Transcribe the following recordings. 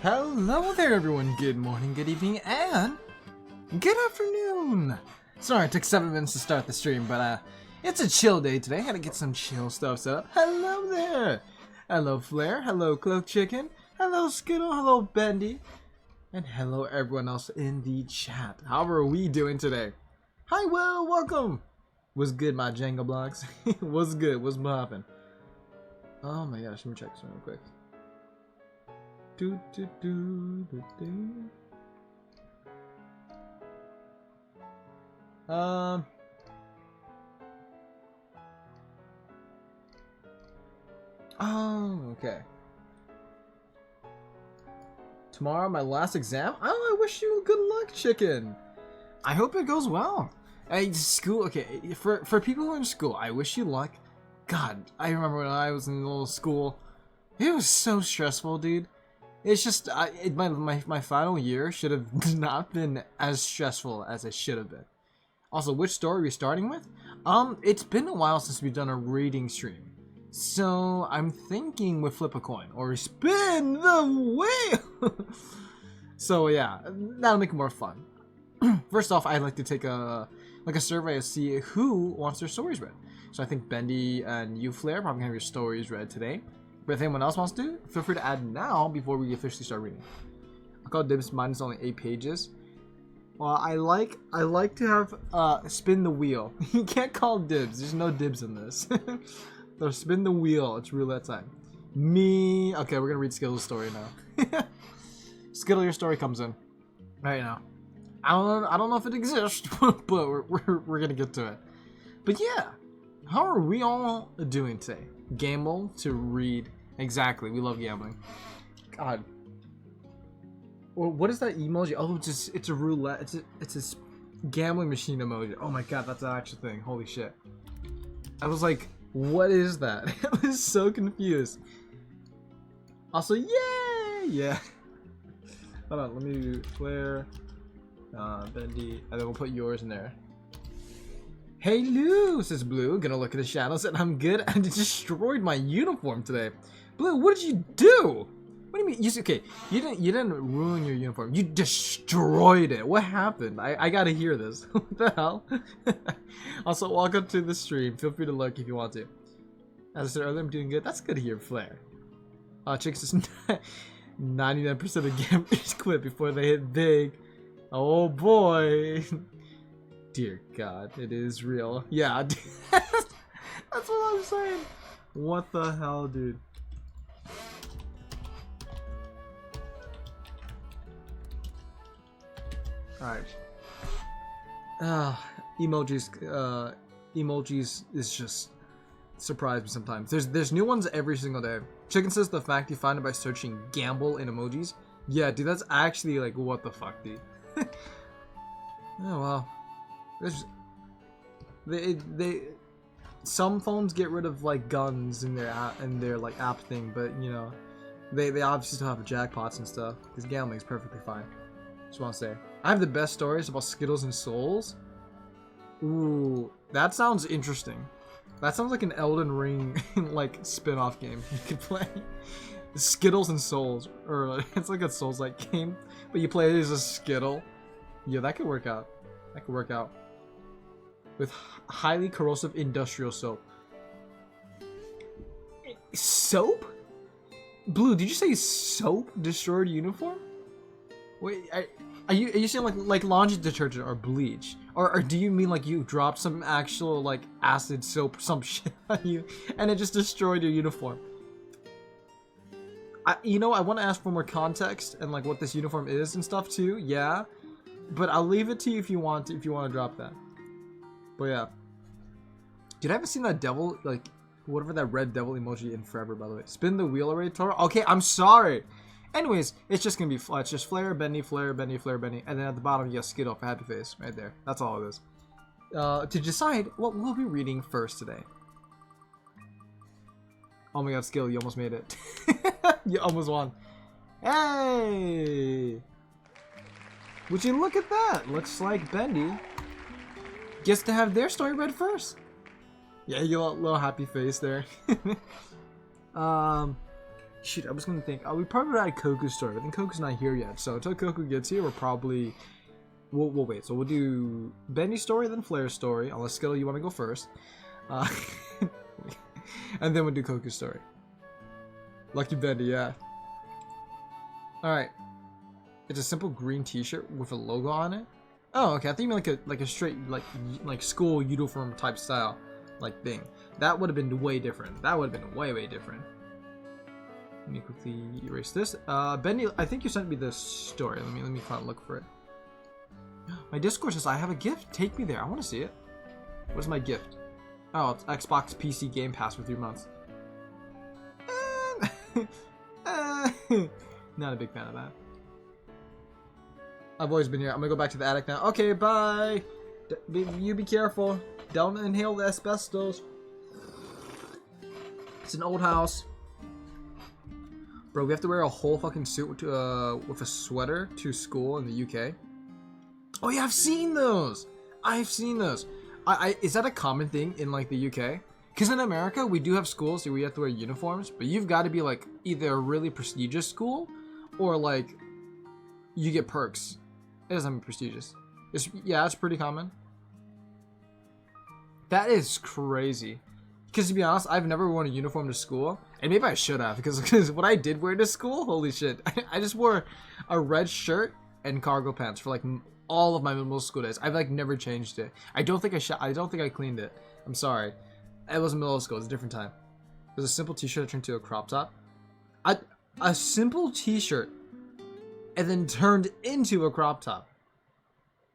Hello there everyone, good morning, good evening, and good afternoon! Sorry, it took 7 minutes to start the stream, but it's a chill day today. Had to get some chill stuff set up. Hello there! Hello Flare, hello Cloak Chicken, hello Skittle, hello Bendy, and hello everyone else in the chat. How are we doing today? Hi Will, welcome! What's good my Jenga blocks? What's good, what's poppin'? Oh my gosh, let me check something real quick. Oh, okay. Tomorrow, my last exam? Oh, I wish you good luck, chicken. I hope it goes well. Hey, school, okay, for people who are in school, I wish you luck. God, I remember when I was in little school, it was so stressful, dude. It's just, my final year should have not been as stressful as it should have been. Also, which story are we starting with? It's been a while since we've done a reading stream. So, I'm thinking we flip a coin, or spin the wheel! So yeah, that'll make it more fun. First off, I'd like to take a survey to see who wants their stories read. So I think Bendy and you, Flair, probably have your stories read today. But if anyone else wants to, feel free to add now before we officially start reading. I call dibs, mine is only 8 pages. Well, I like to have spin the wheel. You can't call dibs. There's no dibs in this. So spin the wheel. It's roulette time. Me. Okay, we're gonna read Skittle's story now. Skittle, your story comes in right now. I don't know if it exists, but we're gonna get to it. But yeah, how are we all doing today? Gamble to read. Exactly, we love gambling. God. Well, what is that emoji? Oh, it's a roulette. It's a gambling machine emoji. Oh my god, that's an actual thing. Holy shit. I was like, what is that? I was so confused. Also, yay! Yeah. Hold on, let me do Flare, Bendy, and then we'll put yours in there. Hey Lou, says Blue, gonna look at the shadows, and I'm good. I destroyed my uniform today. Blue, what did you do? What do you mean? You didn't ruin your uniform. You destroyed it. What happened? I gotta hear this. What the hell? Also, welcome to the stream. Feel free to lurk if you want to. As I said earlier, I'm doing good. That's good to hear, Flair. Chicks is 99% of gamblers quit before they hit big. Oh boy. Dear God, it is real. Yeah, dude. That's what I'm saying. What the hell, dude? Alright. Emojis is just surprise me sometimes. There's new ones every single day. Chicken says the fact you find it by searching gamble in emojis. Yeah, dude, that's actually like what the fuck, dude. Oh well. Some phones get rid of like guns in their like app thing, but you know, they obviously still have jackpots and stuff. Because gambling is perfectly fine. Just want to say, I have the best stories about Skittles and Souls. Ooh, that sounds interesting. That sounds like an Elden Ring like spin-off game you could play. Skittles and Souls, or it's like a Souls-like game, but you play it as a Skittle. Yeah, that could work out. That could work out. With highly corrosive industrial soap. Soap? Blue, did you say soap destroyed uniform? Wait, are you saying like laundry detergent or bleach? Or do you mean like you dropped some actual like acid soap or some shit on you and it just destroyed your uniform? You know, I want to ask for more context and like what this uniform is and stuff too. Yeah, but I'll leave it to you if you want to drop that. But yeah, dude, I haven't seen that devil, like whatever that red devil emoji in forever. By the way, spin the wheel already, Toro. Okay, I'm sorry. Anyways, it's just gonna be it's just Flare, Bendy, Flare, Bendy, Flare, Bendy, and then at the bottom you got Skittle for happy face right there. That's all it is. To decide what we'll be reading first today. Oh my God, Skittle, you almost made it. You almost won. Hey! Would you look at that? Looks like Bendy gets to have their story read first. Yeah, you got a little happy face there. Shoot, I was gonna think. We probably would add Koku's story, but then Koku's not here yet. So until Koku gets here, we're probably we'll wait. So we'll do Bendy's story, then Flair's story. Unless Skittle, you want to go first, and then we'll do Koku's story. Lucky Bendy, yeah. All right. It's a simple green T-shirt with a logo on it. Oh, okay. I think you mean like a straight like school uniform type style like thing. That would have been way different. That would have been way different. Let me quickly erase this. Bendy, I think you sent me this story. Let me try to look for it. My Discord says I have a gift. Take me there. I want to see it. What's my gift? Oh, it's Xbox PC Game Pass for 3 months. Not a big fan of that. I've always been here. I'm gonna go back to the attic now. Okay, bye. You be careful. Don't inhale the asbestos. It's an old house. Bro, we have to wear a whole fucking suit with a sweater to school in the UK. Oh yeah, I've seen those. I've seen those. Is that a common thing in like the UK? Because in America, we do have schools where we have to wear uniforms, but you've got to be like either a really prestigious school or like you get perks. It doesn't be prestigious. Yeah, it's pretty common. That is crazy. Because to be honest, I've never worn a uniform to school. And maybe I should have. Because what I did wear to school, holy shit. I just wore a red shirt and cargo pants for like all of my middle school days. I've like never changed it. I don't think I cleaned it. I'm sorry. It wasn't middle school. It was a different time. It was a simple t-shirt that turned to a crop top. A simple t-shirt and then turned into a crop top.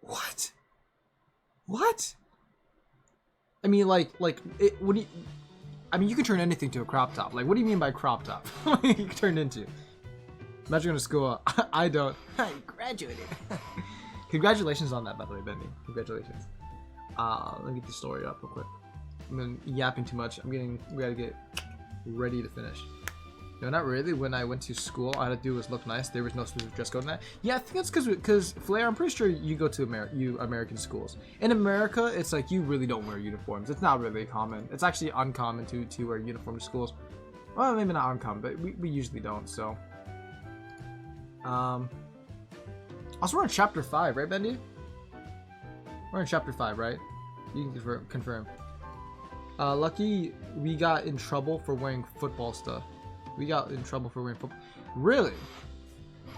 What? What? I mean, what do you... I mean, you can turn anything to a crop top. Like, what do you mean by crop top? You can turn into... Imagine going to school. I don't. I graduated. Congratulations on that, by the way, Bendy. Congratulations. Let me get the story up real quick. I've been yapping too much. We gotta get ready to finish. No, not really. When I went to school, all I had to do was look nice. There was no specific dress code in that. Yeah, I think that's because Flair, I'm pretty sure you go to American schools. In America, it's like you really don't wear uniforms. It's not really common. It's actually uncommon to wear uniform to schools. Well, maybe not uncommon, but we usually don't. So, also we're in chapter 5, right, Bendy? We're in chapter 5, right? You can confirm. Lucky, we got in trouble for wearing football stuff. We got in trouble for wearing football. Really?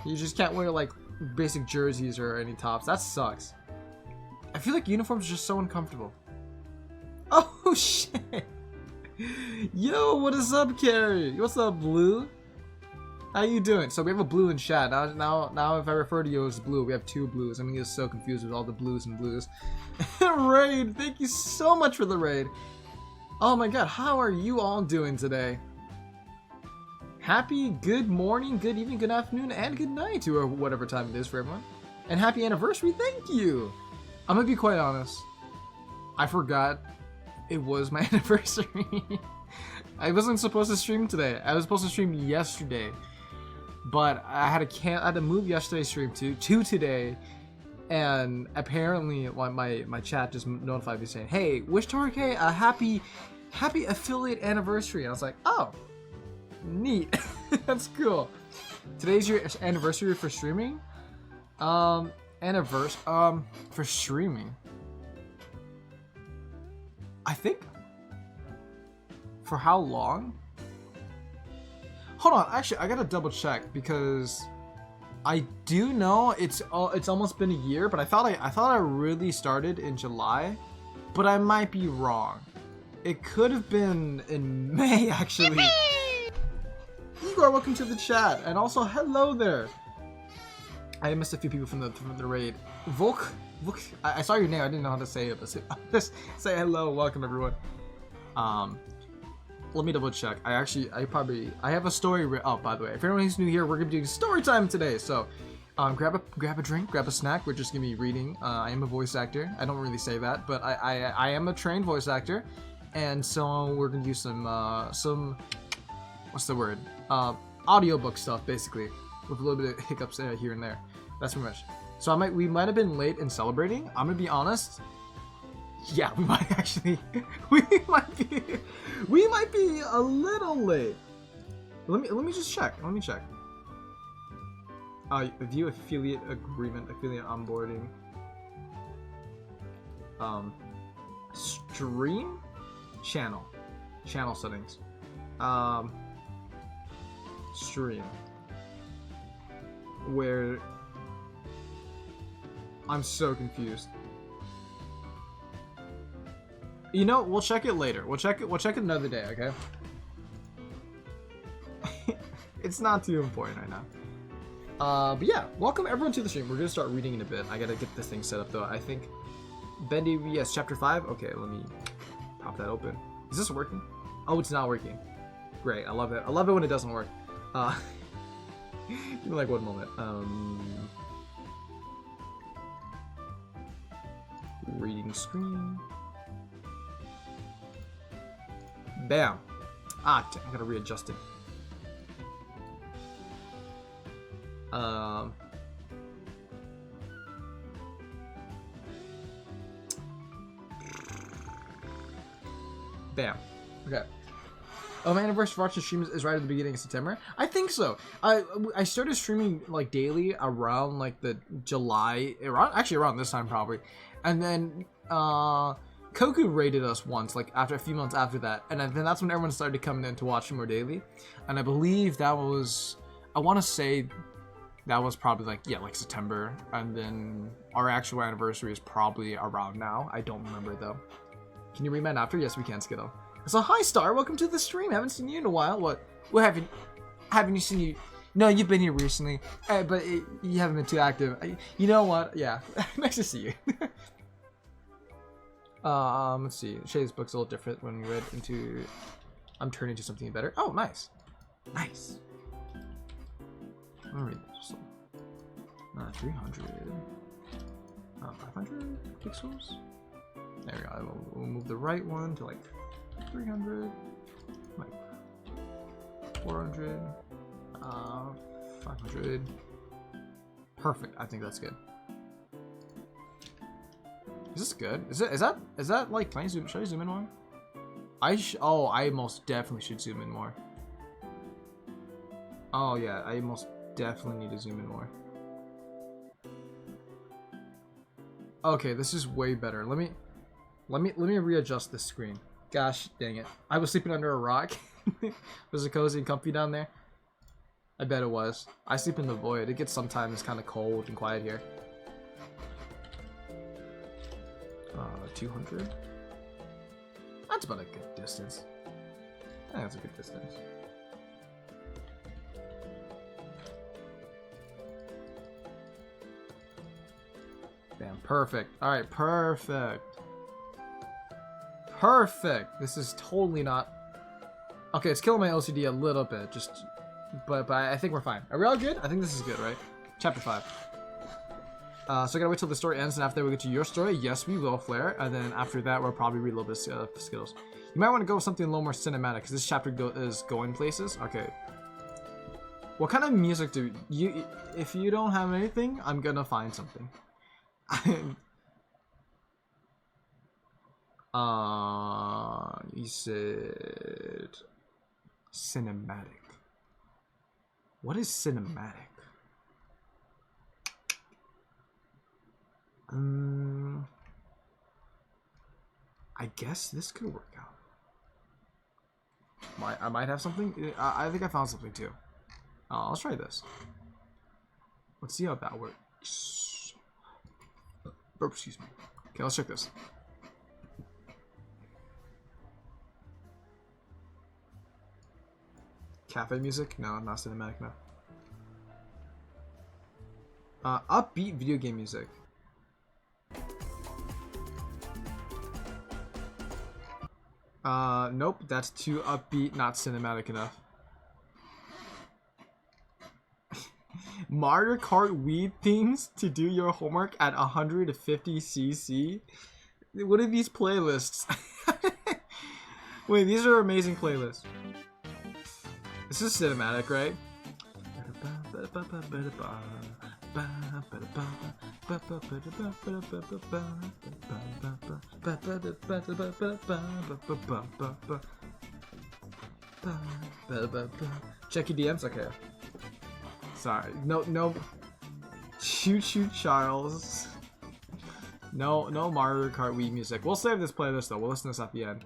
You just can't wear like basic jerseys or any tops. That sucks. I feel like uniforms are just so uncomfortable. Oh shit! Yo, what is up, Carrie? What's up, Blue? How you doing? So we have a blue in chat. Now if I refer to you as blue, we have 2 blues. I'm gonna get so confused with all the blues and blues. Raid, thank you so much for the raid. Oh my god, how are you all doing today? Happy good morning, good evening, good afternoon, and good night to whatever time it is for everyone. And happy anniversary, thank you! I'm gonna be quite honest. I forgot it was my anniversary. I wasn't supposed to stream today. I was supposed to stream yesterday. But I had to move yesterday's stream to today. And apparently my chat just notified me saying, hey, wish Torque a happy affiliate anniversary. And I was like, oh, neat. That's cool. Today's your anniversary for streaming? For streaming. I think. For how long? Hold on, actually, I gotta double check because I do know it's almost been a year, but I thought I really started in July, but I might be wrong. It could have been in May, actually. Igor, welcome to the chat, and also hello there. I missed a few people from the raid. Volk, I saw your name. I didn't know how to say it, but just say hello, welcome everyone. Let me double check. I have a story. Oh, by the way, if anyone who's new here, we're gonna be doing story time today. So, grab a drink, grab a snack. We're just gonna be reading. I am a voice actor. I don't really say that, but I am a trained voice actor, and so we're gonna do some what's the word? Audiobook stuff, basically, with a little bit of hiccups here and there. That's pretty much. So we might have been late in celebrating. I'm gonna be honest. Yeah, we might actually. We might be a little late. Let me just check. Let me check. View affiliate agreement, affiliate onboarding. Stream channel settings. Stream. Where I'm so confused. You know, we'll check it later. We'll check it another day, okay? It's not too important right now. But yeah, welcome everyone to the stream. We're gonna start reading in a bit. I gotta get this thing set up though. I think Bendy, yes, chapter 5. Okay, let me pop that open. Is this working? Oh, it's not working. Great, I love it. I love it when it doesn't work. Give me like 1 moment. Reading screen. Bam. I gotta readjust it. Bam. Okay. Oh, my anniversary for watching streams is right at the beginning of September. I think so. I started streaming like daily around like the July, around this time probably, and then Koku raided us once, like after a few months after that, and then that's when everyone started coming in to watch more daily, and I believe that was, I want to say, that was probably like September, and then our actual anniversary is probably around now. I don't remember though. Can you read mine after? Yes, we can, Skittle. So hi Star, welcome to the stream. Haven't seen you in a while. What haven't you seen you? No, you've been here recently, but you haven't been too active. You know what? Yeah, nice to see you. Let's see. Shay's book's a little different when we read into. I'm turning to something better. Oh, nice, nice. I'll read this. 300. 500 pixels. There we go. We'll move the right one to like 300, like 400, 500. Perfect. I think that's good. Is this good? Is that like? Can I zoom? Should I zoom in more? I most definitely should zoom in more. Oh yeah, I most definitely need to zoom in more. Okay, this is way better. Let me readjust this screen. Gosh dang it. I was sleeping under a rock. Was it cozy and comfy down there? I bet it was. I sleep in the void. It gets sometimes kind of cold and quiet here. 200. That's about a good distance. I think that's a good distance. Bam, perfect. Alright, perfect. Perfect. This is totally not... Okay, it's killing my OCD a little bit, but I think we're fine. Are we all good? I think this is good, right? Chapter 5. So I gotta wait till the story ends, and after that we get to your story. Yes, we will, Flare. And then after that, we'll probably read a little bit of skills. You might want to go with something a little more cinematic, because this chapter is going places. Okay. What kind of music do you... If you don't have anything, I'm gonna find something. You said... Cinematic. What is cinematic? I guess this could work out. I might have something. I think I found something too. Let's try this. Let's see how that works. Oh, excuse me. Okay, let's check this. Cafe music? No, not cinematic, no. Upbeat video game music. Nope, that's too upbeat, not cinematic enough. Mario Kart Wii themes to do your homework at 150cc? What are these playlists? Wait, these are amazing playlists. This is cinematic, right? Check your DMs? Okay. Sorry. No. Choo Choo Charles. No Mario Kart Wii music. We'll save this playlist though. We'll listen to this at the end.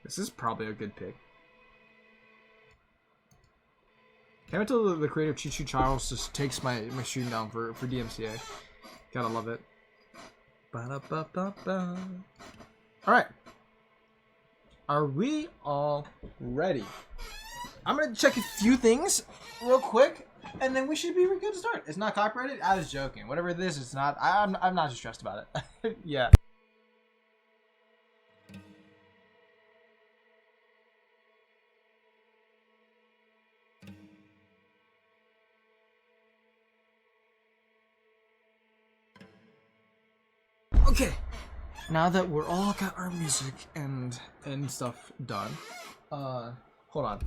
This is probably a good pick. Can't wait till the creator Choo Choo Charles just takes my stream down for DMCA. Gotta love it. Ba-da-ba-ba-ba. Alright. Are we all ready? I'm gonna check a few things real quick, and then we should be good to start. It's not copyrighted? I was joking. Whatever it is, it's not. I'm not too stressed about it. Yeah. Okay. Now that we're all got our music and stuff done, hold on.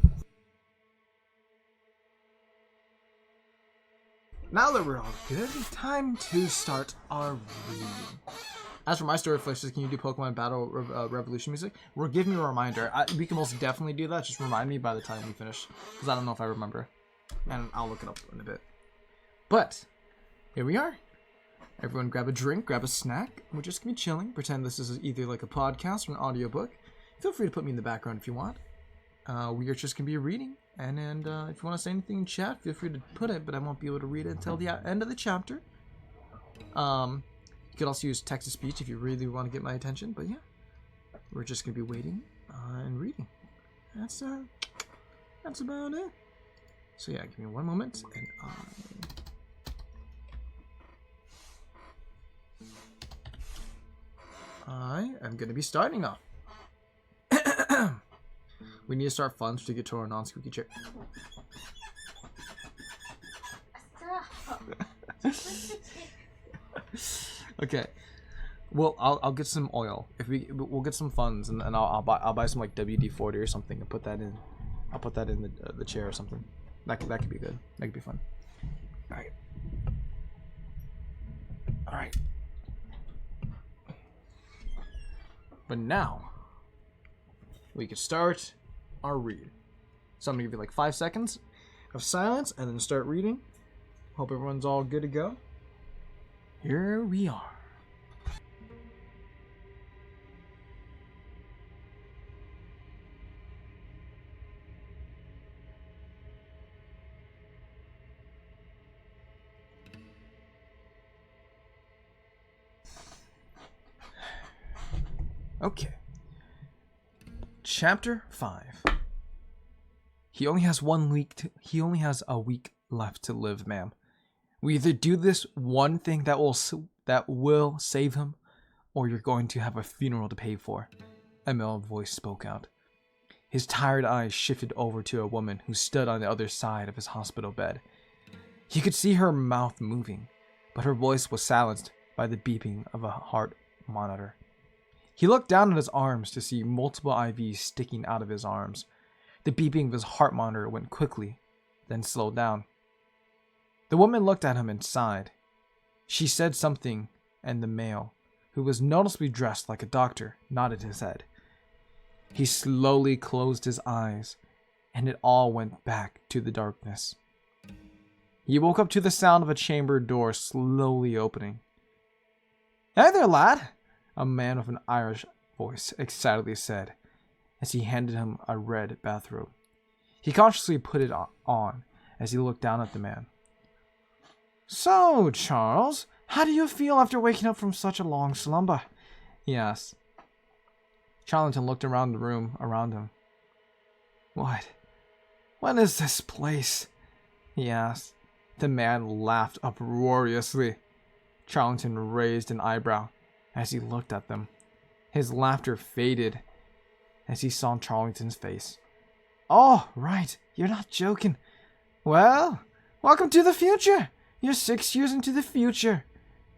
Now that we're all good, time to start our reading. As for my story flashes, can you do Pokemon Battle Revolution music? We're giving you a reminder. We can most definitely do that. Just remind me by the time we finish, because I don't know if I remember, and I'll look it up in a bit. But here we are. Everyone grab a drink, grab a snack. We're just gonna be chilling. Pretend this is either like a podcast or an audiobook. Feel free to put me in the background if you want. We are just gonna be reading. And if you want to say anything in chat, feel free to put it, but I won't be able to read it until the end of the chapter. You could also use text-to-speech if you really want to get my attention, but yeah. We're just gonna be waiting and reading. That's about it. So yeah, give me one moment, and I am going to be starting off. We need to start funds to get to our non-squeaky chair. Okay. Well, I'll get some oil. We'll get some funds, and I'll buy some like WD-40 or something and put that in. I'll put that in the chair or something. That could be good. That could be fun. All right. But now, we can start our read. So I'm going to give you like 5 seconds of silence and then start reading. Hope everyone's all good to go. Here we are. Okay. Chapter 5. He only has a week left to live, ma'am. We either do this one thing that will save him, or you're going to have a funeral to pay for. A male voice spoke out. His tired eyes shifted over to a woman who stood on the other side of his hospital bed. He could see her mouth moving, but her voice was silenced by the beeping of a heart monitor. He looked down at his arms to see multiple IVs sticking out of his arms. The beeping of his heart monitor went quickly, then slowed down. The woman looked at him and sighed. She said something, and the male, who was noticeably dressed like a doctor, nodded his head. He slowly closed his eyes, and it all went back to the darkness. He woke up to the sound of a chamber door slowly opening. "Hey there, lad," a man with an Irish voice excitedly said, as he handed him a red bathrobe. He cautiously put it on as he looked down at the man. "So, Charles, how do you feel after waking up from such a long slumber?" he asked. Charlton looked around the room around him. What is this place?" he asked. The man laughed uproariously. Charlton raised an eyebrow as he looked at them. His laughter faded as he saw Charlton's face. "Oh, right, you're not joking. Well, welcome to the future. You're 6 years into the future,"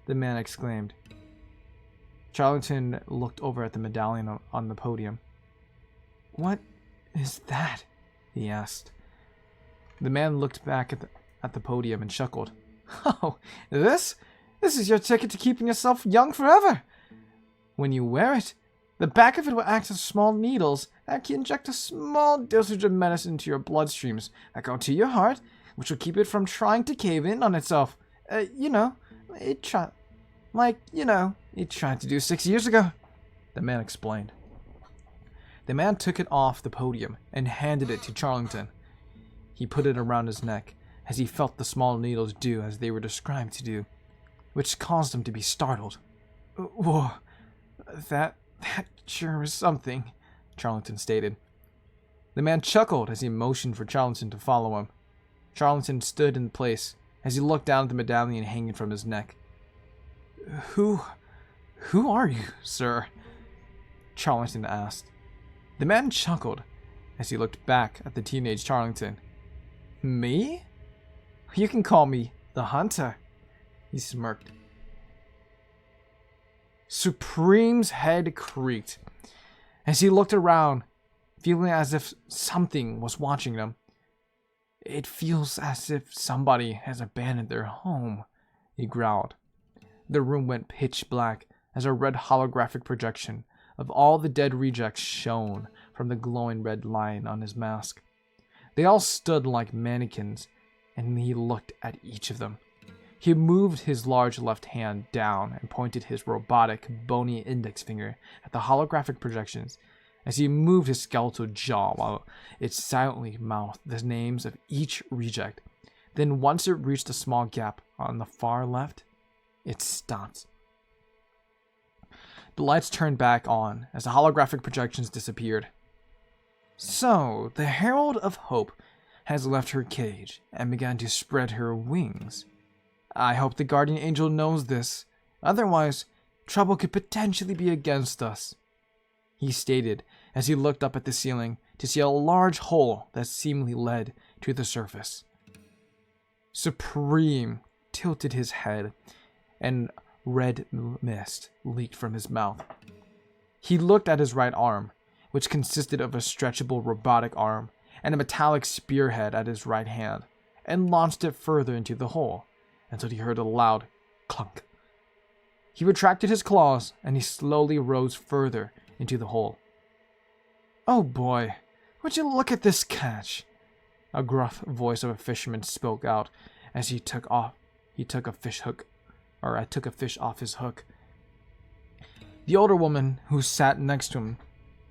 the man exclaimed. Charlton looked over at the medallion on the podium. "What is that?" he asked. The man looked back at the podium and chuckled. "Oh, this is your ticket to keeping yourself young forever. When you wear it, The back of it will act as small needles that can inject a small dosage of medicine into your bloodstreams that go to your heart, which will keep it from trying to cave in on itself. It tried to do 6 years ago, the man explained. The man took it off the podium and handed it to Charlington. He put it around his neck as he felt the small needles do as they were described to do, which caused him to be startled. Whoa, that sure is something, Charlington stated. The man chuckled as he motioned for Charlington to follow him. Charlington stood in place as he looked down at the medallion hanging from his neck. Who are you, sir? Charlington asked. The man chuckled as he looked back at the teenage Charlington. Me? You can call me the Hunter, he smirked. Supreme's head creaked as he looked around, feeling as if something was watching them. It feels as if somebody has abandoned their home, he growled. The room went pitch black as a red holographic projection of all the dead rejects shone from the glowing red line on his mask. They all stood like mannequins, and he looked at each of them. He moved his large left hand down and pointed his robotic, bony index finger at the holographic projections as he moved his skeletal jaw while it silently mouthed the names of each reject. Then once it reached a small gap on the far left, it stopped. The lights turned back on as the holographic projections disappeared. So, the Herald of Hope has left her cage and began to spread her wings. I hope the Guardian Angel knows this, otherwise trouble could potentially be against us, he stated as he looked up at the ceiling to see a large hole that seemingly led to the surface. Supreme tilted his head, and red mist leaked from his mouth. He looked at his right arm, which consisted of a stretchable robotic arm and a metallic spearhead at his right hand, and launched it further into the hole until he heard a loud clunk. He retracted his claws and he slowly rose further into the hole. Oh boy, would you look at this catch? A gruff voice of a fisherman spoke out as I took a fish off his hook. The older woman who sat next to him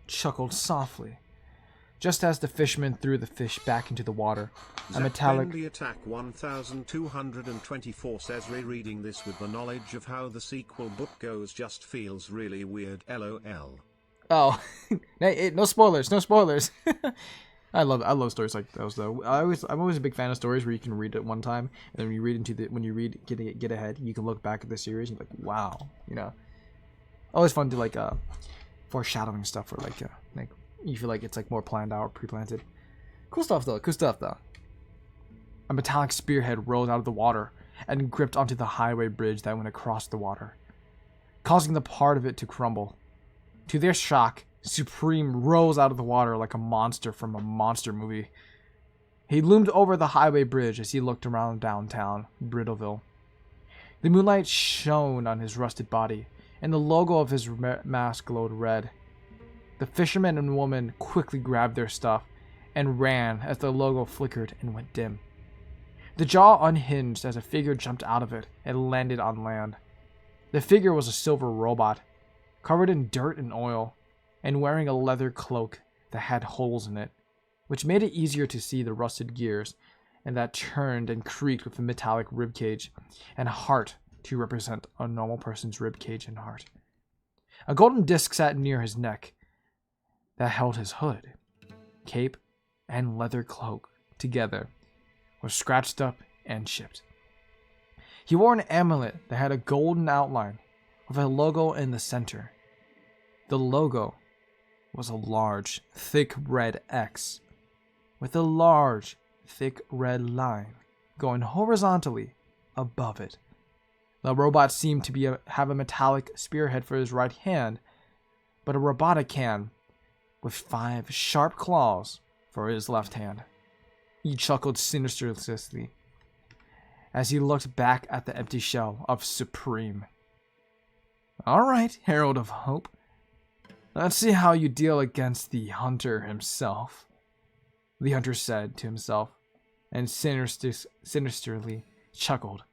chuckled softly. Just as the fisherman threw the fish back into the water, a metallic... Bendy Attack 1224 says rereading this with the knowledge of how the sequel book goes just feels really weird, lol. Oh, no spoilers, no spoilers. I love stories like those though. I'm always a big fan of stories where you can read it one time, and then when you read get ahead, you can look back at the series and be like, wow, Always fun to like foreshadowing stuff or like you feel like it's like more planned out or pre-planted. Cool stuff though. A metallic spearhead rose out of the water and gripped onto the highway bridge that went across the water, causing the part of it to crumble. To their shock, Supreme rose out of the water like a monster from a monster movie. He loomed over the highway bridge as he looked around downtown Brittleville. The moonlight shone on his rusted body, and the logo of his mask glowed red. The fisherman and woman quickly grabbed their stuff and ran as the logo flickered and went dim. The jaw unhinged as a figure jumped out of it and landed on land. The figure was a silver robot, covered in dirt and oil, and wearing a leather cloak that had holes in it, which made it easier to see the rusted gears, and that turned and creaked with a metallic ribcage and heart to represent a normal person's ribcage and heart. A golden disc sat near his neck that held his hood, cape, and leather cloak together, were scratched up and chipped. He wore an amulet that had a golden outline with a logo in the center. The logo was a large, thick red X with a large, thick red line going horizontally above it. The robot seemed to have a metallic spearhead for his right hand, but a robotic hand with 5 sharp claws for his left hand. He chuckled sinisterly as he looked back at the empty shell of Supreme. All right, Herald of Hope. Let's see how you deal against the hunter himself, the hunter said to himself, and sinisterly chuckled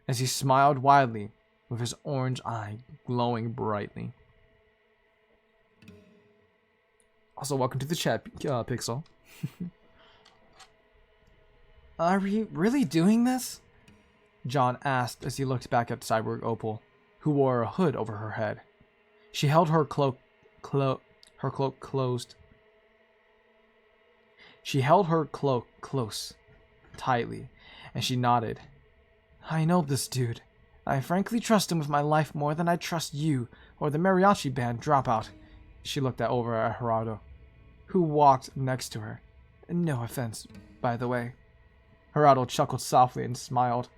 as he smiled widely with his orange eye glowing brightly. Also, welcome to the chat, Pixel. Are we really doing this? John asked as he looked back at Cyborg Opal, who wore a hood over her head. She held her cloak closed. She held her cloak close, tightly, and she nodded. I know this dude. I frankly trust him with my life more than I trust you or the mariachi band dropout. She looked over at Gerardo, who walked next to her. No offense, by the way. Gerardo chuckled softly and smiled.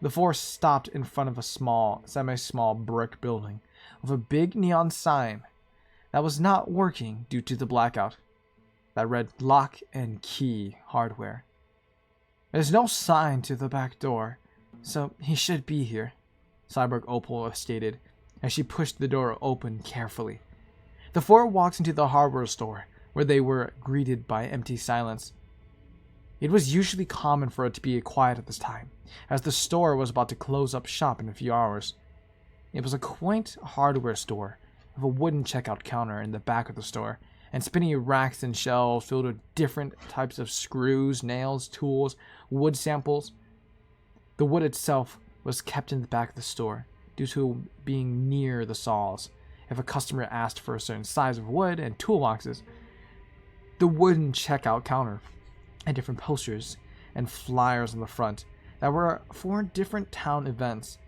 The four stopped in front of a semi-small brick building with a big neon sign that was not working due to the blackout that read lock and key hardware. There's no sign to the back door, so he should be here, Cyborg Opal stated as she pushed the door open carefully. The four walked into the hardware store where they were greeted by empty silence. It was usually common for it to be quiet at this time, as the store was about to close up shop in a few hours. It was a quaint hardware store with a wooden checkout counter in the back of the store, and spinning racks and shelves filled with different types of screws, nails, tools, wood samples. The wood itself was kept in the back of the store due to being near the saws. If a customer asked for a certain size of wood and toolboxes, the wooden checkout counter had different posters and flyers on the front that were for different town events,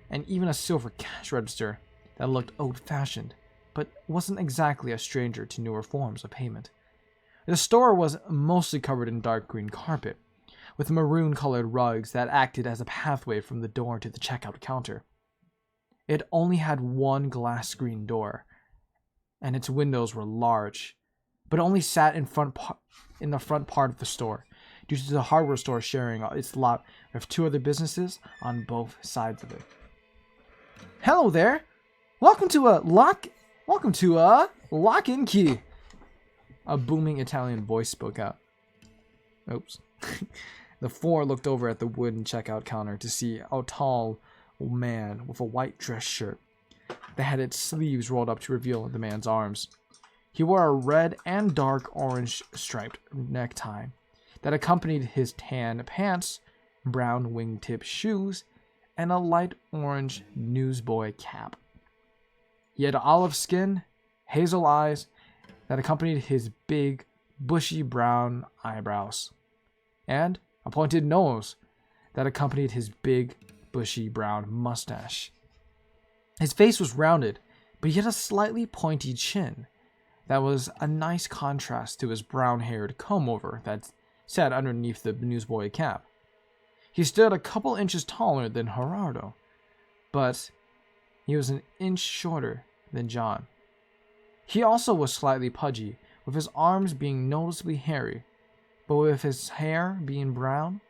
and even a silver cash register that looked old-fashioned, but wasn't exactly a stranger to newer forms of payment. The store was mostly covered in dark green carpet, with maroon-colored rugs that acted as a pathway from the door to the checkout counter. It only had one glass screen door, and its windows were large, but only sat in the front part of the store, due to the hardware store sharing its lot with two other businesses on both sides of it. Hello there! Welcome to Lock and Key! A booming Italian voice spoke out. Oops. The four looked over at the wooden checkout counter to see a tall man with a white dress shirt that had its sleeves rolled up to reveal the man's arms. He wore a red and dark orange striped necktie that accompanied his tan pants, brown wingtip shoes, and a light orange newsboy cap. He had olive skin, hazel eyes that accompanied his big, bushy brown eyebrows, and a pointed nose that accompanied his big, bushy brown mustache. His face was rounded, but he had a slightly pointy chin that was a nice contrast to his brown-haired comb-over that sat underneath the newsboy cap. He stood a couple inches taller than Gerardo, but he was an inch shorter than John. He also was slightly pudgy, with his arms being noticeably hairy, but with his hair being brown,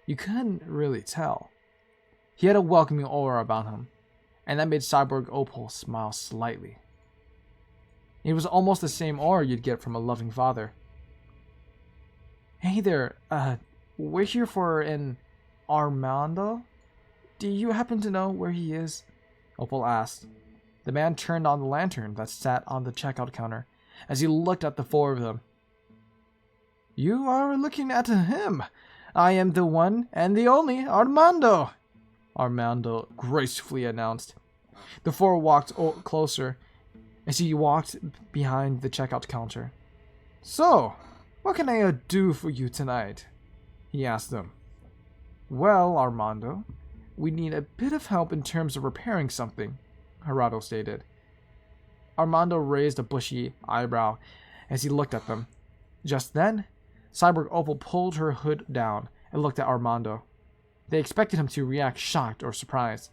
you couldn't really tell. He had a welcoming aura about him, and that made Cyborg Opal smile slightly. It was almost the same aura you'd get from a loving father. Hey there, we're here for an Armando? Do you happen to know where he is? Opal asked. The man turned on the lantern that sat on the checkout counter as he looked at the four of them. You are looking at him. I am the one and the only Armando, Armando gracefully announced. The four walked closer as he walked behind the checkout counter. So, what can I do for you tonight? He asked them. Well, Armando, we need a bit of help in terms of repairing something, Gerardo stated. Armando raised a bushy eyebrow as he looked at them. Just then, Cyborg Opal pulled her hood down and looked at Armando. They expected him to react shocked or surprised,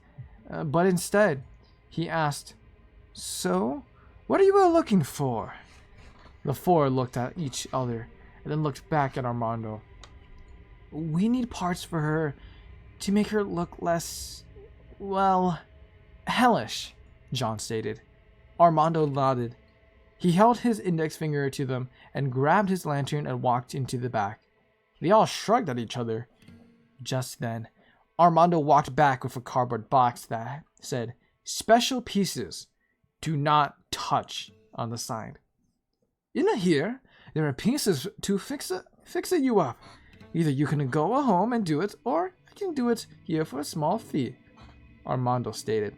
but instead, he asked, So, what are you looking for? The four looked at each other and then looked back at Armando. We need parts for her to make her look less, well, hellish, John stated. Armando nodded. He held his index finger to them and grabbed his lantern and walked into the back. They all shrugged at each other. Just then, Armando walked back with a cardboard box that said, "Special pieces. Do not touch," on the side. "In here, there are pieces to fix it you up. Either you can go home and do it, or I can do it here for a small fee," Armando stated.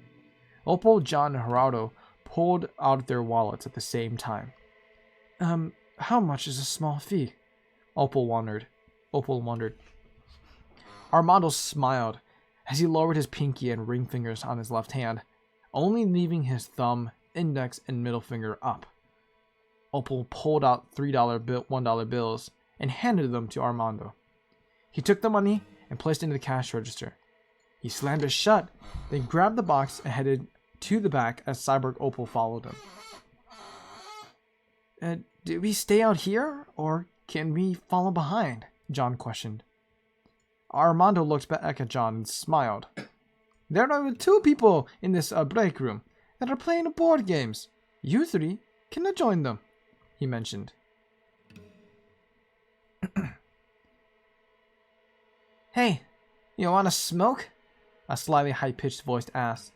Opal, John, and Gerardo pulled out their wallets at the same time. How much is a small fee?" Opal wondered. Armando smiled as he lowered his pinky and ring fingers on his left hand, only leaving his thumb, index, and middle finger up. Opal pulled out $1 bills and handed them to Armando. He took the money and placed it into the cash register. He slammed it shut, then grabbed the box and headed to the back as Cyborg Opal followed him. "Do we stay out here, or can we follow behind?" John questioned. Armando looked back at John and smiled. "There are 2 people in this break room that are playing board games. You 3 can join them," he mentioned. "Hey, you want to smoke?" a slightly high-pitched voice asked.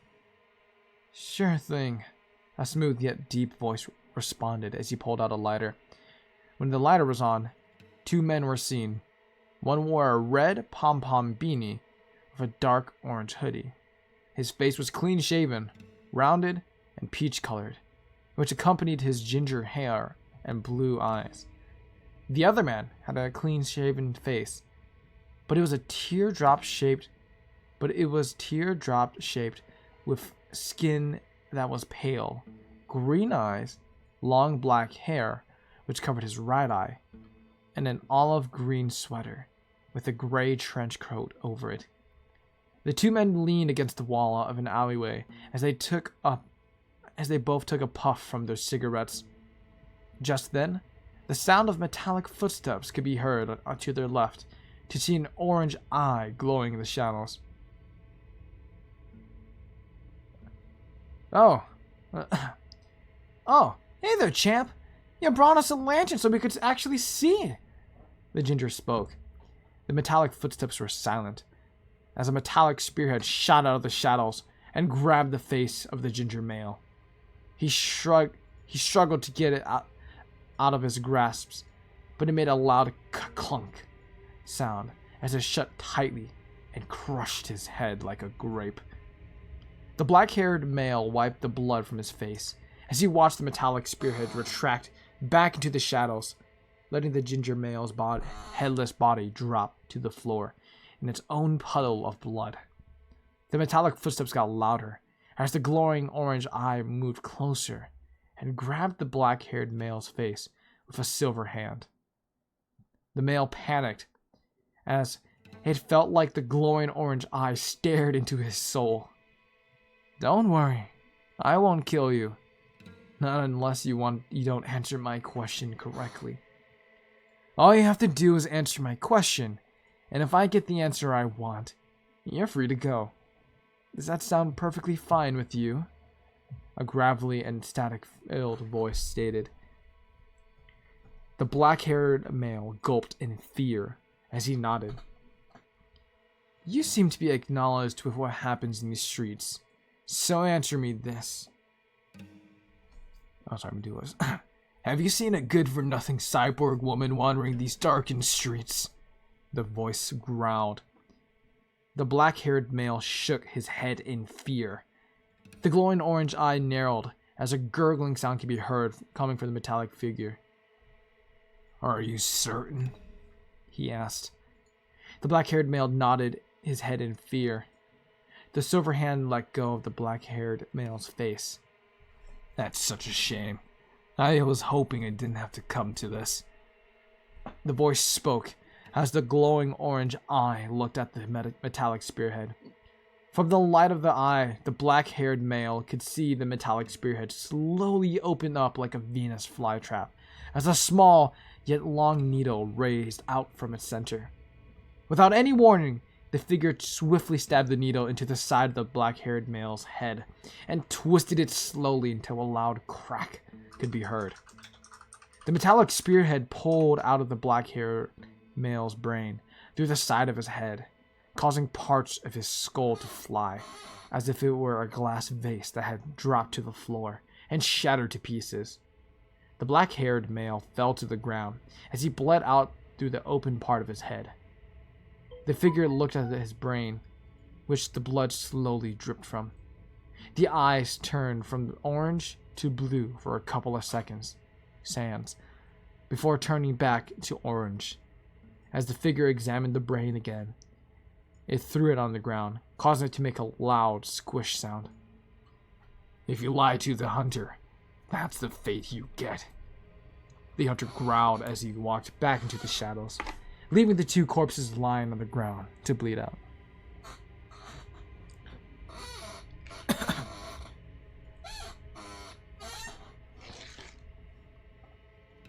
"Sure thing," a smooth yet deep voice responded as he pulled out a lighter. When the lighter was on, 2 men were seen. One wore a red pom-pom beanie with a dark orange hoodie. His face was clean-shaven, rounded, and peach-colored, which accompanied his ginger hair and blue eyes. The other man had a clean-shaven face, but it was teardrop-shaped with skin that was pale, green eyes, long black hair, which covered his right eye, and an olive green sweater with a gray trench coat over it. The 2 men leaned against the wall of an alleyway as they both took a puff from their cigarettes. Just then, the sound of metallic footsteps could be heard to their left, to see an orange eye glowing in the shadows. Oh, hey there, champ. You brought us a lantern so we could actually see," the ginger spoke. The metallic footsteps were silent, as a metallic spearhead shot out of the shadows and grabbed the face of the ginger male. He struggled to get it out of his grasps, but it made a loud clunk sound as it shut tightly and crushed his head like a grape. The black-haired male wiped the blood from his face as he watched the metallic spearhead retract back into the shadows, letting the ginger male's headless body drop to the floor in its own puddle of blood. The metallic footsteps got louder as the glowing orange eye moved closer and grabbed the black-haired male's face with a silver hand. The male panicked as it felt like the glowing orange eye stared into his soul. "Don't worry, I won't kill you. Not unless you don't answer my question correctly. All you have to do is answer my question, and if I get the answer I want, you're free to go. Does that sound perfectly fine with you?" A gravelly and static-filled voice stated. The black-haired male gulped in fear as he nodded. "You seem to be acknowledged with what happens in these streets, so answer me this." Oh, sorry, I'm doing this. "Have you seen a good-for-nothing cyborg woman wandering these darkened streets?" The voice growled. The black-haired male shook his head in fear. The glowing orange eye narrowed as a gurgling sound could be heard coming from the metallic figure. "Are you certain?" he asked. The black-haired male nodded his head in fear. The silver hand let go of the black-haired male's face. "That's such a shame. I was hoping it didn't have to come to this." The voice spoke as the glowing orange eye looked at the metallic spearhead. From the light of the eye, the black-haired male could see the metallic spearhead slowly open up like a Venus flytrap, as a small yet long needle raised out from its center. Without any warning, the figure swiftly stabbed the needle into the side of the black-haired male's head and twisted it slowly until a loud crack could be heard. The metallic spearhead pulled out of the black-haired male's brain through the side of his head, causing parts of his skull to fly, as if it were a glass vase that had dropped to the floor and shattered to pieces. The black-haired male fell to the ground as he bled out through the open part of his head. The figure looked at his brain, which the blood slowly dripped from. The eyes turned from orange to blue for a couple of seconds, before turning back to orange. As the figure examined the brain again, it threw it on the ground, causing it to make a loud squish sound. "If you lie to the hunter, that's the fate you get," the hunter growled as he walked back into the shadows, leaving the two corpses lying on the ground to bleed out.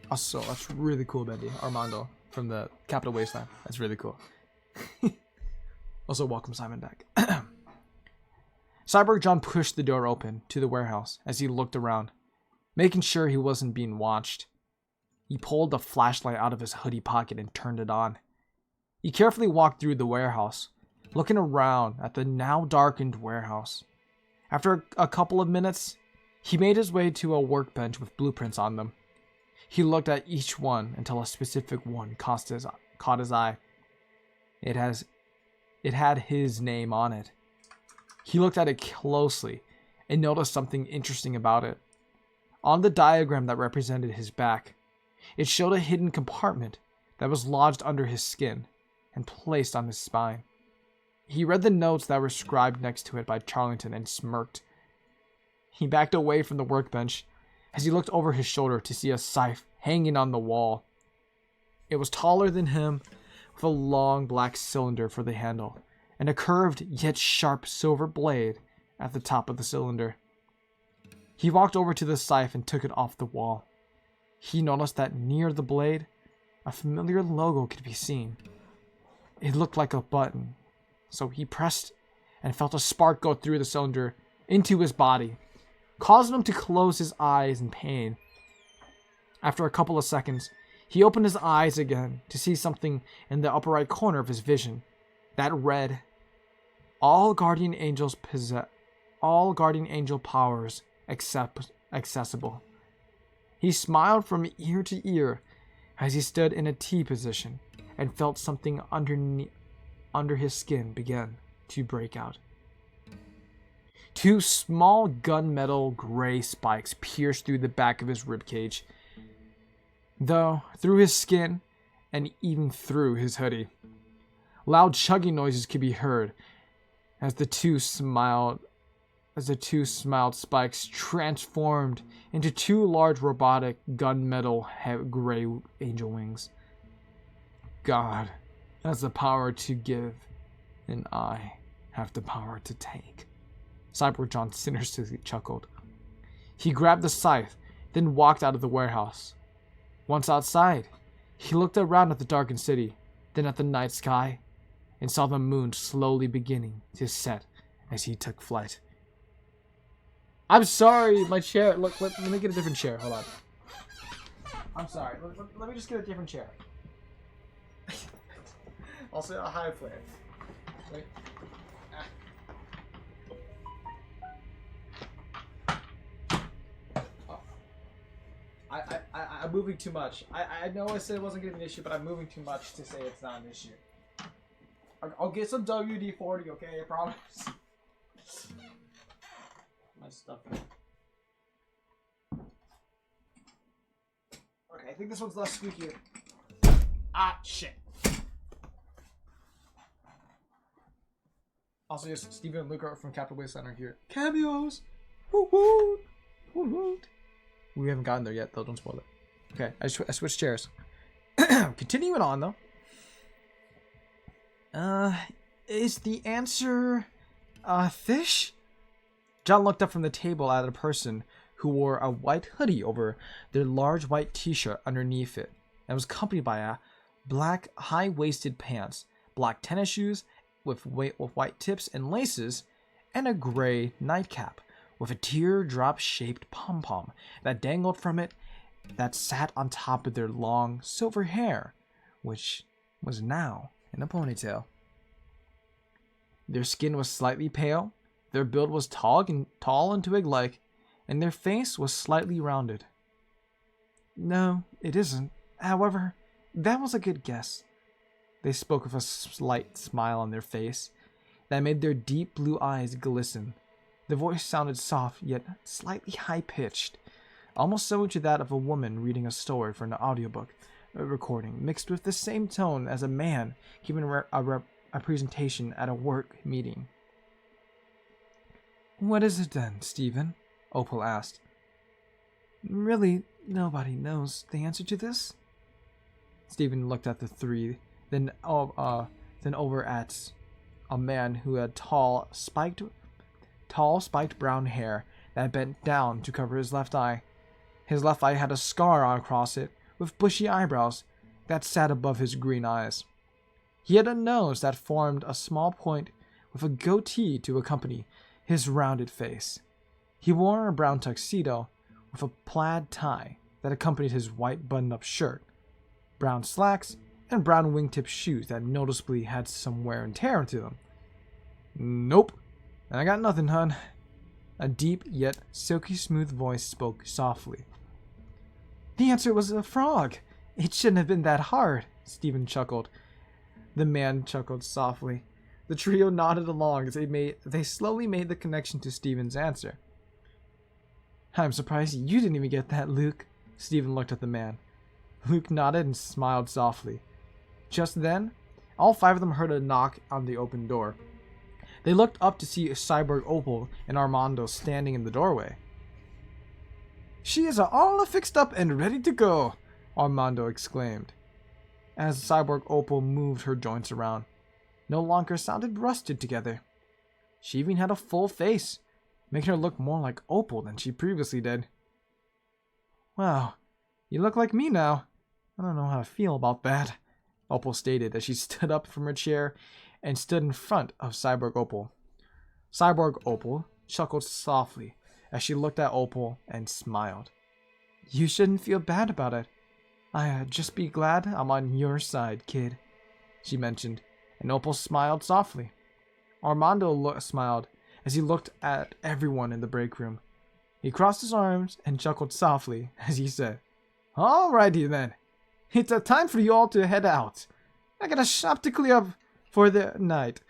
Also, that's really cool, Bendy. Armando from the Capital Wasteland. That's really cool. Also, welcome Simon back. Cyborg John pushed the door open to the warehouse as he looked around, making sure he wasn't being watched. He pulled the flashlight out of his hoodie pocket and turned it on. He carefully walked through the warehouse, looking around at the now darkened warehouse. After a couple of minutes, he made his way to a workbench with blueprints on them. He looked at each one until a specific one caught his eye. It had his name on it. He looked at it closely and noticed something interesting about it. On the diagram that represented his back, it showed a hidden compartment that was lodged under his skin and placed on his spine. He read the notes that were scribed next to it by Charlington and smirked. He backed away from the workbench as he looked over his shoulder to see a scythe hanging on the wall. It was taller than him, with a long black cylinder for the handle, and a curved yet sharp silver blade at the top of the cylinder. He walked over to the scythe and took it off the wall. He noticed that near the blade, a familiar logo could be seen. It looked like a button, so he pressed and felt a spark go through the cylinder into his body, causing him to close his eyes in pain. After a couple of seconds, he opened his eyes again to see something in the upper right corner of his vision that read, all guardian angel powers accessible. He smiled from ear to ear as he stood in a T position and felt something under his skin begin to break out. Two small gunmetal gray spikes pierced through the back of his ribcage, though through his skin and even through his hoodie. Loud chugging noises could be heard as the two smiled spikes transformed into two large robotic gunmetal gray angel wings. God has the power to give, and I have the power to take. Cyborg John sinisterly chuckled. He grabbed the scythe, then walked out of the warehouse. Once outside, he looked around at the darkened city, then at the night sky, and saw the moon slowly beginning to set as he took flight. I'm sorry, my chair. Look, let me get a different chair. Hold on. I'm sorry. Let me just get a different chair. Also, a high flare. Wait. I'm moving too much. I know I said it wasn't going to be an issue, but I'm moving too much to say it's not an issue. I'll get some WD-40, okay? I promise. My stuff. Okay, I think this one's less squeaky. Ah, shit. Also, yes, Steven and Luca from Capital Wasteland are here. Cameos! Woo woo! Woo woo! We haven't gotten there yet, though. Don't spoil it. Okay, I switched chairs. Continuing on, though. Is the answer fish? John looked up from the table at a person who wore a white hoodie over their large white t-shirt underneath it, and was accompanied by a black high-waisted pants, black tennis shoes with white tips and laces, and a gray nightcap with a teardrop-shaped pom-pom that dangled from it that sat on top of their long silver hair, which was now in a ponytail. Their skin was slightly pale, their build was tall and twig-like, and their face was slightly rounded. No, it isn't. However, that was a good guess. They spoke with a slight smile on their face that made their deep blue eyes glisten. The voice sounded soft yet slightly high-pitched, almost similar to that of a woman reading a story for an audiobook recording, mixed with the same tone as a man giving a presentation at a work meeting. "What is it then, Stephen?" Opal asked. "Really, nobody knows the answer to this?" Stephen looked at the three, then over at a man who had tall, spiked brown hair that bent down to cover his left eye. His left eye had a scar across it, with bushy eyebrows that sat above his green eyes. He had a nose that formed a small point with a goatee to accompany his rounded face. He wore a brown tuxedo with a plaid tie that accompanied his white button-up shirt, brown slacks, and brown wingtip shoes that noticeably had some wear and tear to them. "Nope, I got nothing, hun." A deep yet silky smooth voice spoke softly. "The answer was a frog. It shouldn't have been that hard," Stephen chuckled. The man chuckled softly. The trio nodded along as they slowly made the connection to Stephen's answer. "I'm surprised you didn't even get that, Luke." Stephen looked at the man. Luke nodded and smiled softly. Just then, all five of them heard a knock on the open door. They looked up to see Cyborg Opal and Armando standing in the doorway. "She is all fixed up and ready to go," Armando exclaimed, as Cyborg Opal moved her joints around. No longer sounded rusted together. She even had a full face, making her look more like Opal than she previously did. "Wow, you look like me now. I don't know how to feel about that," Opal stated as she stood up from her chair and stood in front of Cyborg Opal. Cyborg Opal chuckled softly as she looked at Opal and smiled. "You shouldn't feel bad about it. Just be glad I'm on your side, kid," she mentioned, and Opal smiled softly. Armando smiled as he looked at everyone in the break room. He crossed his arms and chuckled softly as he said, "Alrighty then. It's time for you all to head out. I got a shop to clear up for the night."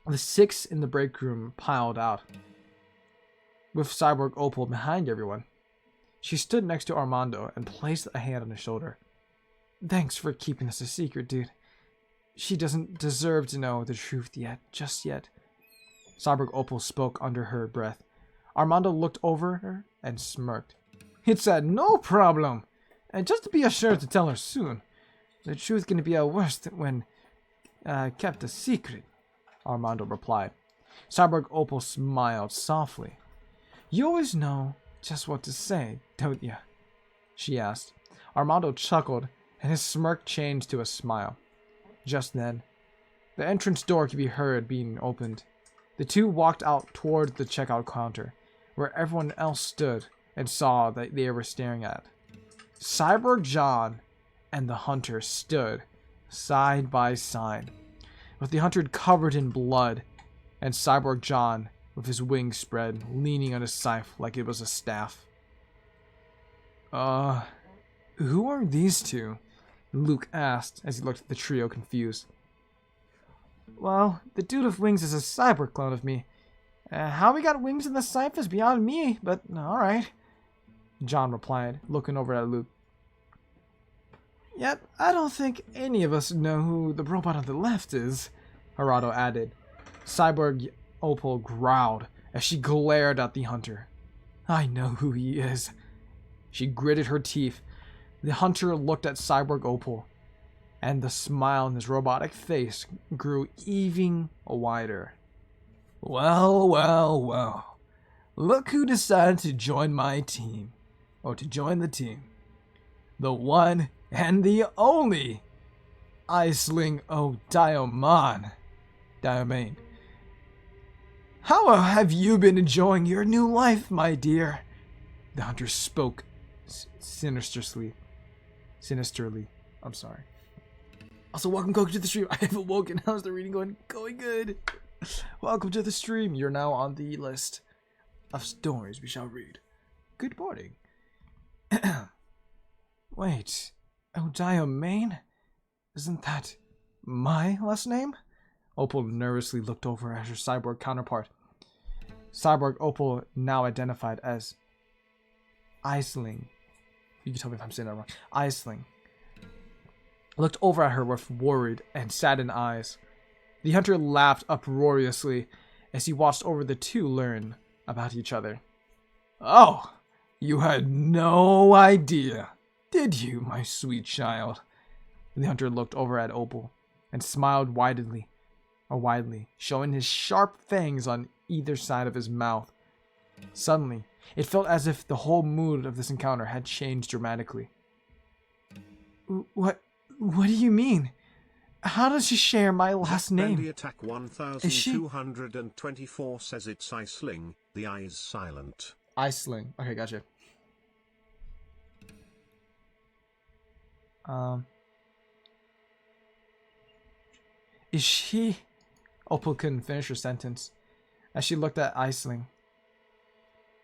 The six in the break room piled out, with Cyborg Opal behind everyone. She stood next to Armando and placed a hand on his shoulder. "Thanks for keeping this a secret, dude. She doesn't deserve to know the truth just yet." Cyborg Opal spoke under her breath. Armando looked over her and smirked. "It's no problem. And just be assured to tell her soon. The truth can be worse when kept a secret," Armando replied. Cyborg Opal smiled softly. "You always know just what to say, don't you?" she asked. Armando chuckled, and his smirk changed to a smile. Just then, the entrance door could be heard being opened. The two walked out toward the checkout counter, where everyone else stood and saw that they were staring at. Cyborg John and the hunter stood side by side, with the hunter covered in blood, and Cyborg John with his wings spread, leaning on his scythe like it was a staff. Who are these two?" Luke asked as he looked at the trio confused. "Well, the dude with wings is a cyborg clone of me. How he got wings in the scythe is beyond me, but alright," John replied, looking over at Luke. "Yet, I don't think any of us know who the robot on the left is," Gerardo added. Cyborg Opal growled as she glared at the hunter. "I know who he is." She gritted her teeth. The hunter looked at Cyborg Opal, and the smile on his robotic face grew even wider. "Well, well, well. Look who decided to join my team. Or to join the team. The one and the only Aisling Diomane. How have you been enjoying your new life, my dear? The hunter spoke sinisterly. I'm sorry. Also, welcome, Coco, to the stream. I have awoken. How's the reading going? Going good. Welcome to the stream. You're now on the list of stories we shall read. Good morning. Wait. Odio Main? Isn't that my last name? Opal nervously looked over at her cyborg counterpart. Cyborg Opal, now identified as Aisling. You can tell me if I'm saying that wrong. Aisling looked over at her with worried and saddened eyes. The hunter laughed uproariously as he watched over the two learn about each other. Oh, you had no idea, did you, my sweet child? The hunter looked over at Opal and smiled widely, showing his sharp fangs on either side of his mouth. Suddenly, it felt as if the whole mood of this encounter had changed dramatically. What do you mean? How does she share my last name? Bendy Attack 1224 says it's Aisling. The I is silent. Aisling. Okay, gotcha. Is she... Opal couldn't finish her sentence as she looked at Aisling,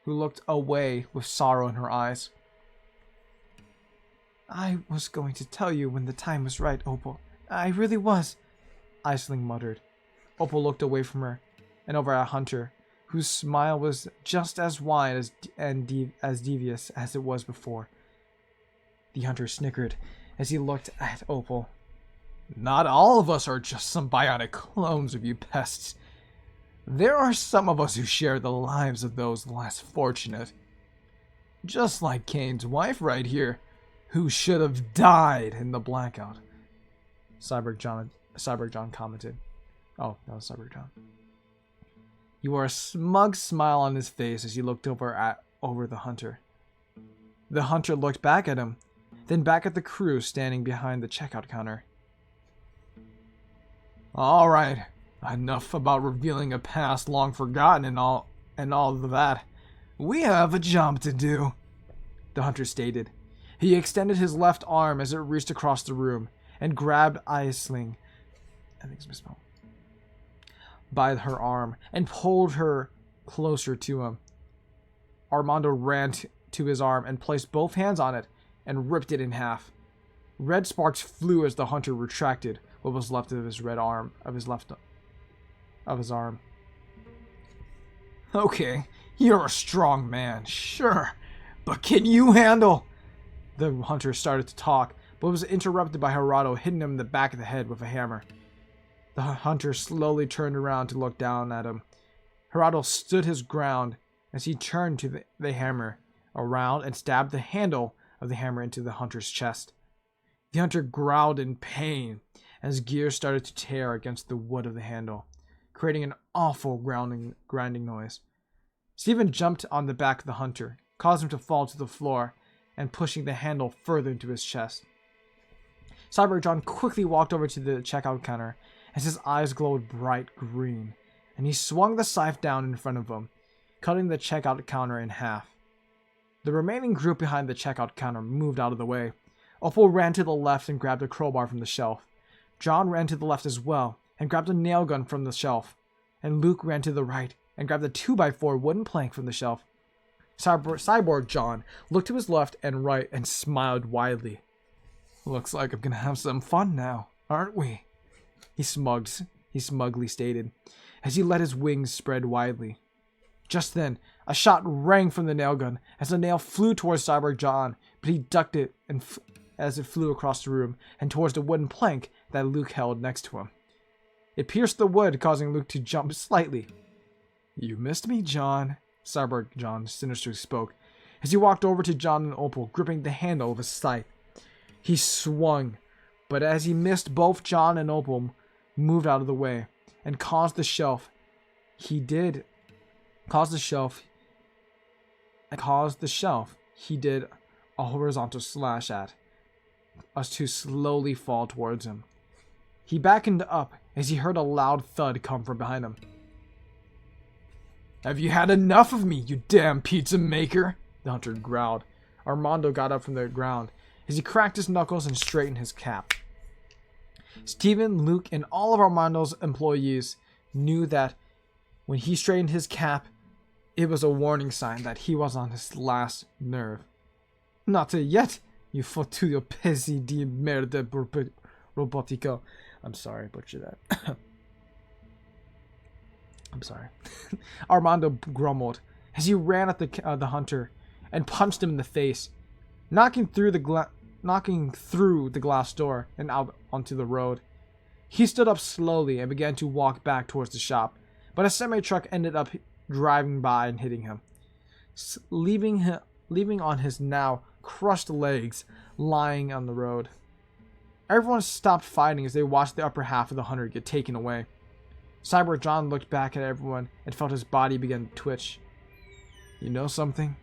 who looked away with sorrow in her eyes. I was going to tell you when the time was right, Opal. I really was, Aisling muttered. Opal looked away from her and over at Hunter, whose smile was just as wide as devious as it was before. The hunter snickered as he looked at Opal. Not all of us are just some bionic clones of you pests. There are some of us who share the lives of those less fortunate. Just like Kane's wife right here, who should have died in the blackout. Cyborg John commented. Oh, that was Cyborg John. You wore a smug smile on his face as he looked over the hunter. The hunter looked back at him, then back at the crew standing behind the checkout counter. All right, enough about revealing a past long forgotten and all of that. We have a job to do, the hunter stated. He extended his left arm as it reached across the room and grabbed Aisling, I think it's misspelled, by her arm and pulled her closer to him. Armando ran to his arm and placed both hands on it and ripped it in half. Red sparks flew as the hunter retracted what was left of his arm. Okay, you're a strong man, sure, but can you handle? The hunter started to talk, but was interrupted by Gerardo hitting him in the back of the head with a hammer. The hunter slowly turned around to look down at him. Gerardo stood his ground as he turned to the hammer around and stabbed the handle of the hammer into the hunter's chest. The hunter growled in pain as gears started to tear against the wood of the handle, creating an awful grinding noise. Stephen jumped on the back of the hunter, causing him to fall to the floor, and pushing the handle further into his chest. Cyborg John quickly walked over to the checkout counter as his eyes glowed bright green, and he swung the scythe down in front of him, cutting the checkout counter in half. The remaining group behind the checkout counter moved out of the way. Opal ran to the left and grabbed a crowbar from the shelf. John ran to the left as well and grabbed a nail gun from the shelf, and Luke ran to the right and grabbed a 2x4 wooden plank from the shelf. Cyborg John looked to his left and right and smiled widely. Looks like I'm gonna have some fun now, aren't we? He smugly stated, as he let his wings spread widely. Just then, a shot rang from the nail gun as the nail flew towards Cyborg John, but he ducked it as it flew across the room and towards the wooden plank that Luke held next to him. It pierced the wood, causing Luke to jump slightly. You missed me, John, Cyborg John sinisterly spoke, as he walked over to John and Opal, gripping the handle of his scythe. He swung, but as he missed, both John and Opal moved out of the way and caused the shelf he did a horizontal slash at us to slowly fall towards him. He beckoned up as he heard a loud thud come from behind him. Have you had enough of me, you damn pizza maker? The hunter growled. Armando got up from the ground as he cracked his knuckles and straightened his cap. Steven, Luke, and all of Armando's employees knew that when he straightened his cap, it was a warning sign that he was on his last nerve. Not yet, you futuro pezzi di merda robotico. I'm sorry, butcher that. I'm sorry. Armando grumbled as he ran at the hunter and punched him in the face, knocking through the glass door and out onto the road. He stood up slowly and began to walk back towards the shop, but a semi-truck ended up driving by and hitting him, leaving on his now crushed legs lying on the road. Everyone stopped fighting as they watched the upper half of the hunter get taken away. Cyborg John looked back at everyone and felt his body begin to twitch. You know something?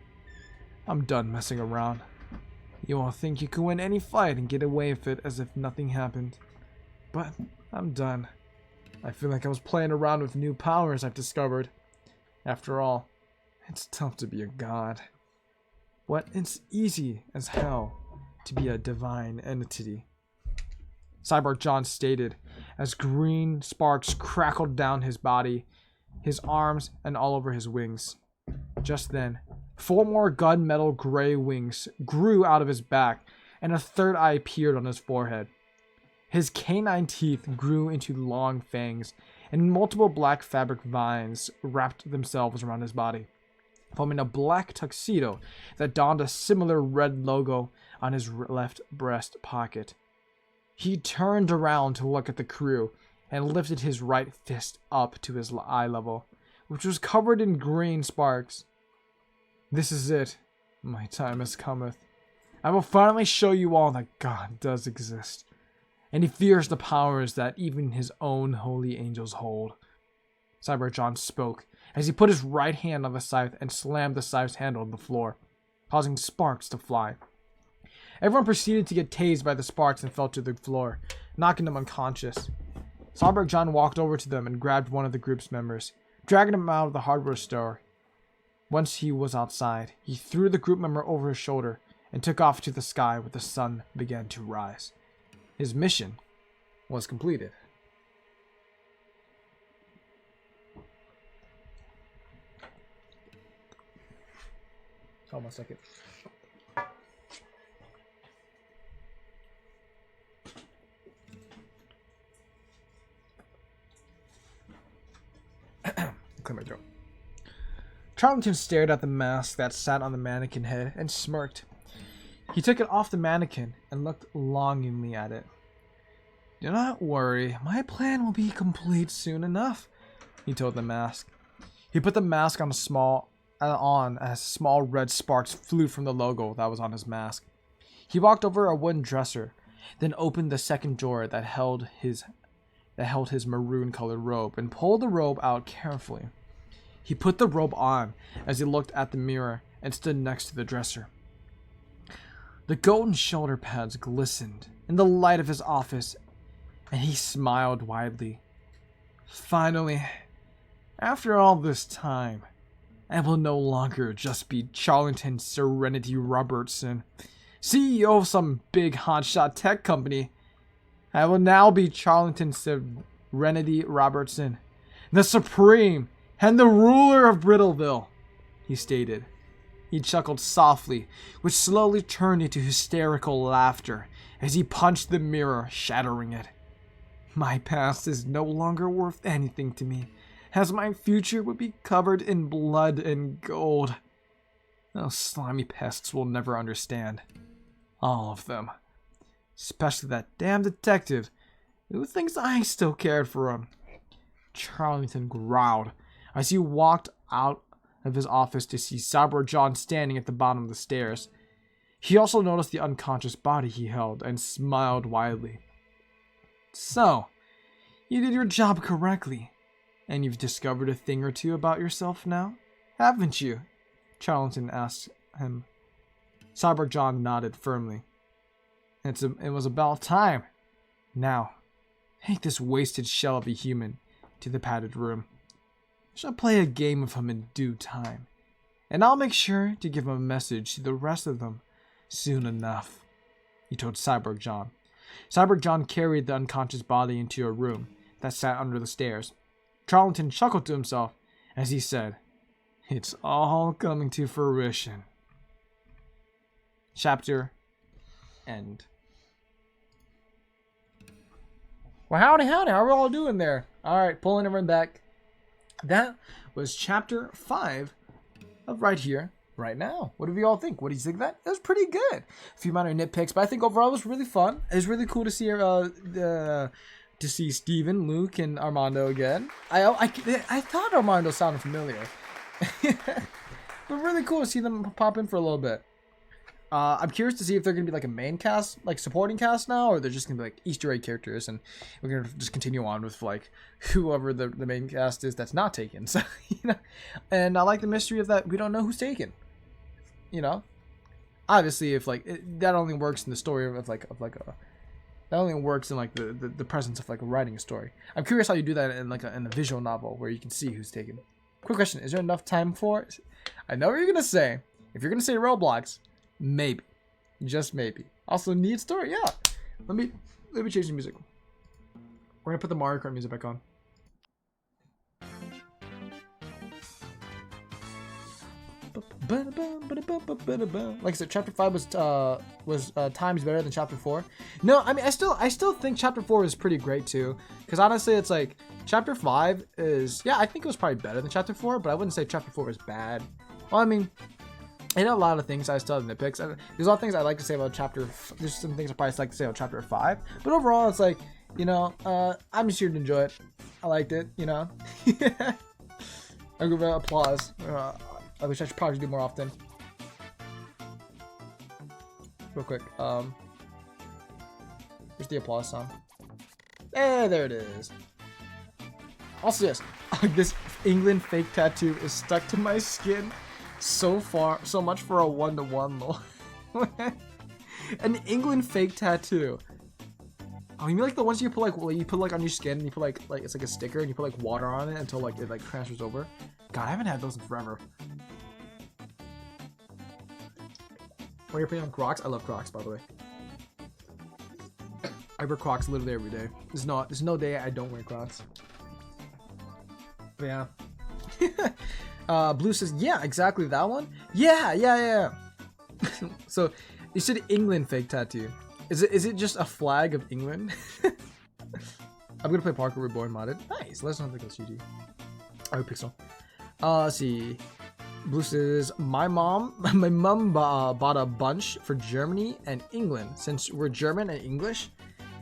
I'm done messing around. You all think you can win any fight and get away with it as if nothing happened. But I'm done. I feel like I was playing around with new powers I've discovered. After all, it's tough to be a god. But it's easy as hell to be a divine entity. Cyborg John stated as green sparks crackled down his body, his arms, and all over his wings. Just then, 4 more gunmetal gray wings grew out of his back, and a third eye appeared on his forehead. His canine teeth grew into long fangs, and multiple black fabric vines wrapped themselves around his body, forming a black tuxedo that donned a similar red logo on his left breast pocket. He turned around to look at the crew and lifted his right fist up to his eye level, which was covered in green sparks. This is it. My time has cometh. I will finally show you all that God does exist, and he fears the powers that even his own holy angels hold. Cyborg John spoke as he put his right hand on the scythe and slammed the scythe's handle on the floor, causing sparks to fly. Everyone proceeded to get tased by the sparks and fell to the floor, knocking them unconscious. Cyborg John walked over to them and grabbed one of the group's members, dragging him out of the hardware store. Once he was outside, he threw the group member over his shoulder and took off to the sky where the sun began to rise. His mission was completed. Hold on a second. Clear my throat. Charlton stared at the mask that sat on the mannequin head and smirked. He took it off the mannequin and looked longingly at it. Do not worry, my plan will be complete soon enough, he told the mask. He put the mask on as small red sparks flew from the logo that was on his mask. He walked over a wooden dresser, then opened the second drawer that held his maroon-colored robe and pulled the robe out carefully. He put the robe on as he looked at the mirror and stood next to the dresser. The golden shoulder pads glistened in the light of his office, and he smiled widely. Finally, after all this time, I will no longer just be Charlton Serenity Robertson, CEO of some big hotshot tech company. I will now be Charlton Serenity Robertson, the Supreme and the ruler of Brittleville, he stated. He chuckled softly, which slowly turned into hysterical laughter as he punched the mirror, shattering it. My past is no longer worth anything to me, as my future would be covered in blood and gold. Those slimy pests will never understand. All of them. Especially that damn detective who thinks I still cared for him. Charlton growled as he walked out of his office to see Cyborg John standing at the bottom of the stairs. He also noticed the unconscious body he held and smiled widely. So, you did your job correctly, and you've discovered a thing or two about yourself now, haven't you? Charlton asked him. Cyborg John nodded firmly. It was about time. Now, take this wasted shell of a human to the padded room. shall play a game with him in due time. And I'll make sure to give him a message to the rest of them soon enough, he told Cyborg John. Cyborg John carried the unconscious body into a room that sat under the stairs. Charlton chuckled to himself as he said, "It's all coming to fruition." Chapter end. Well, howdy, how are we all doing there? Alright, pulling everyone back. That was chapter 5 of Right Here, Right Now. What do we all think? What do you think of that? It was pretty good. A few minor nitpicks, but I think overall it was really fun. It was really cool to see Steven, Luke, and Armando again. I thought Armando sounded familiar. But really cool to see them pop in for a little bit. I'm curious to see if they're going to be like a main cast, like supporting cast now, or they're just going to be like Easter egg characters, and we're going to just continue on with like whoever the main cast is that's not taken. So, you know, and I like the mystery of that we don't know who's taken. You know, obviously, if like that only works in the story of like a that only works in like the presence of like writing a story. I'm curious how you do that in like in a visual novel where you can see who's taken. Quick question: is there enough time for it? I know what you're gonna say. If you're gonna say Roblox, maybe, just maybe. Also, neat story, yeah. Let me change the music. We're gonna put the Mario Kart music back on. Like I said, chapter 5 was times better than chapter 4. No, I mean I still think chapter 4 is pretty great too. Because honestly, it's like chapter 5 is, yeah, I think it was probably better than chapter 4, but I wouldn't say chapter 4 was bad. Well, I mean, I know a lot of things I still have nitpicks. There's a lot of things I like to say about chapter. There's some things I probably like to say about chapter 5, but overall, it's like, you know, I'm just here to enjoy it. I liked it, you know. I give it applause. I wish I should probably do more often. Real quick, where's the applause sound? Hey, there it is. Also, yes, this England fake tattoo is stuck to my skin so much for a 1-to-1 lol. An England fake tattoo. Oh, you mean like the ones you put like on your skin and you put like it's like a sticker and you put like water on it until like it like transfers over? God, I haven't had those in forever. When you're putting on Crocs, I love Crocs, by the way. I wear Crocs literally every day. There's no day I don't wear Crocs. But yeah. Blue says, yeah, exactly that one. Yeah. So you said England fake tattoo. Is it just a flag of England? I'm gonna play Parkour Reborn modded. Nice. Let's not think it's GG. Oh, Pixel. Let's see. Blue says, my mom bought a bunch for Germany and England since we're German and English,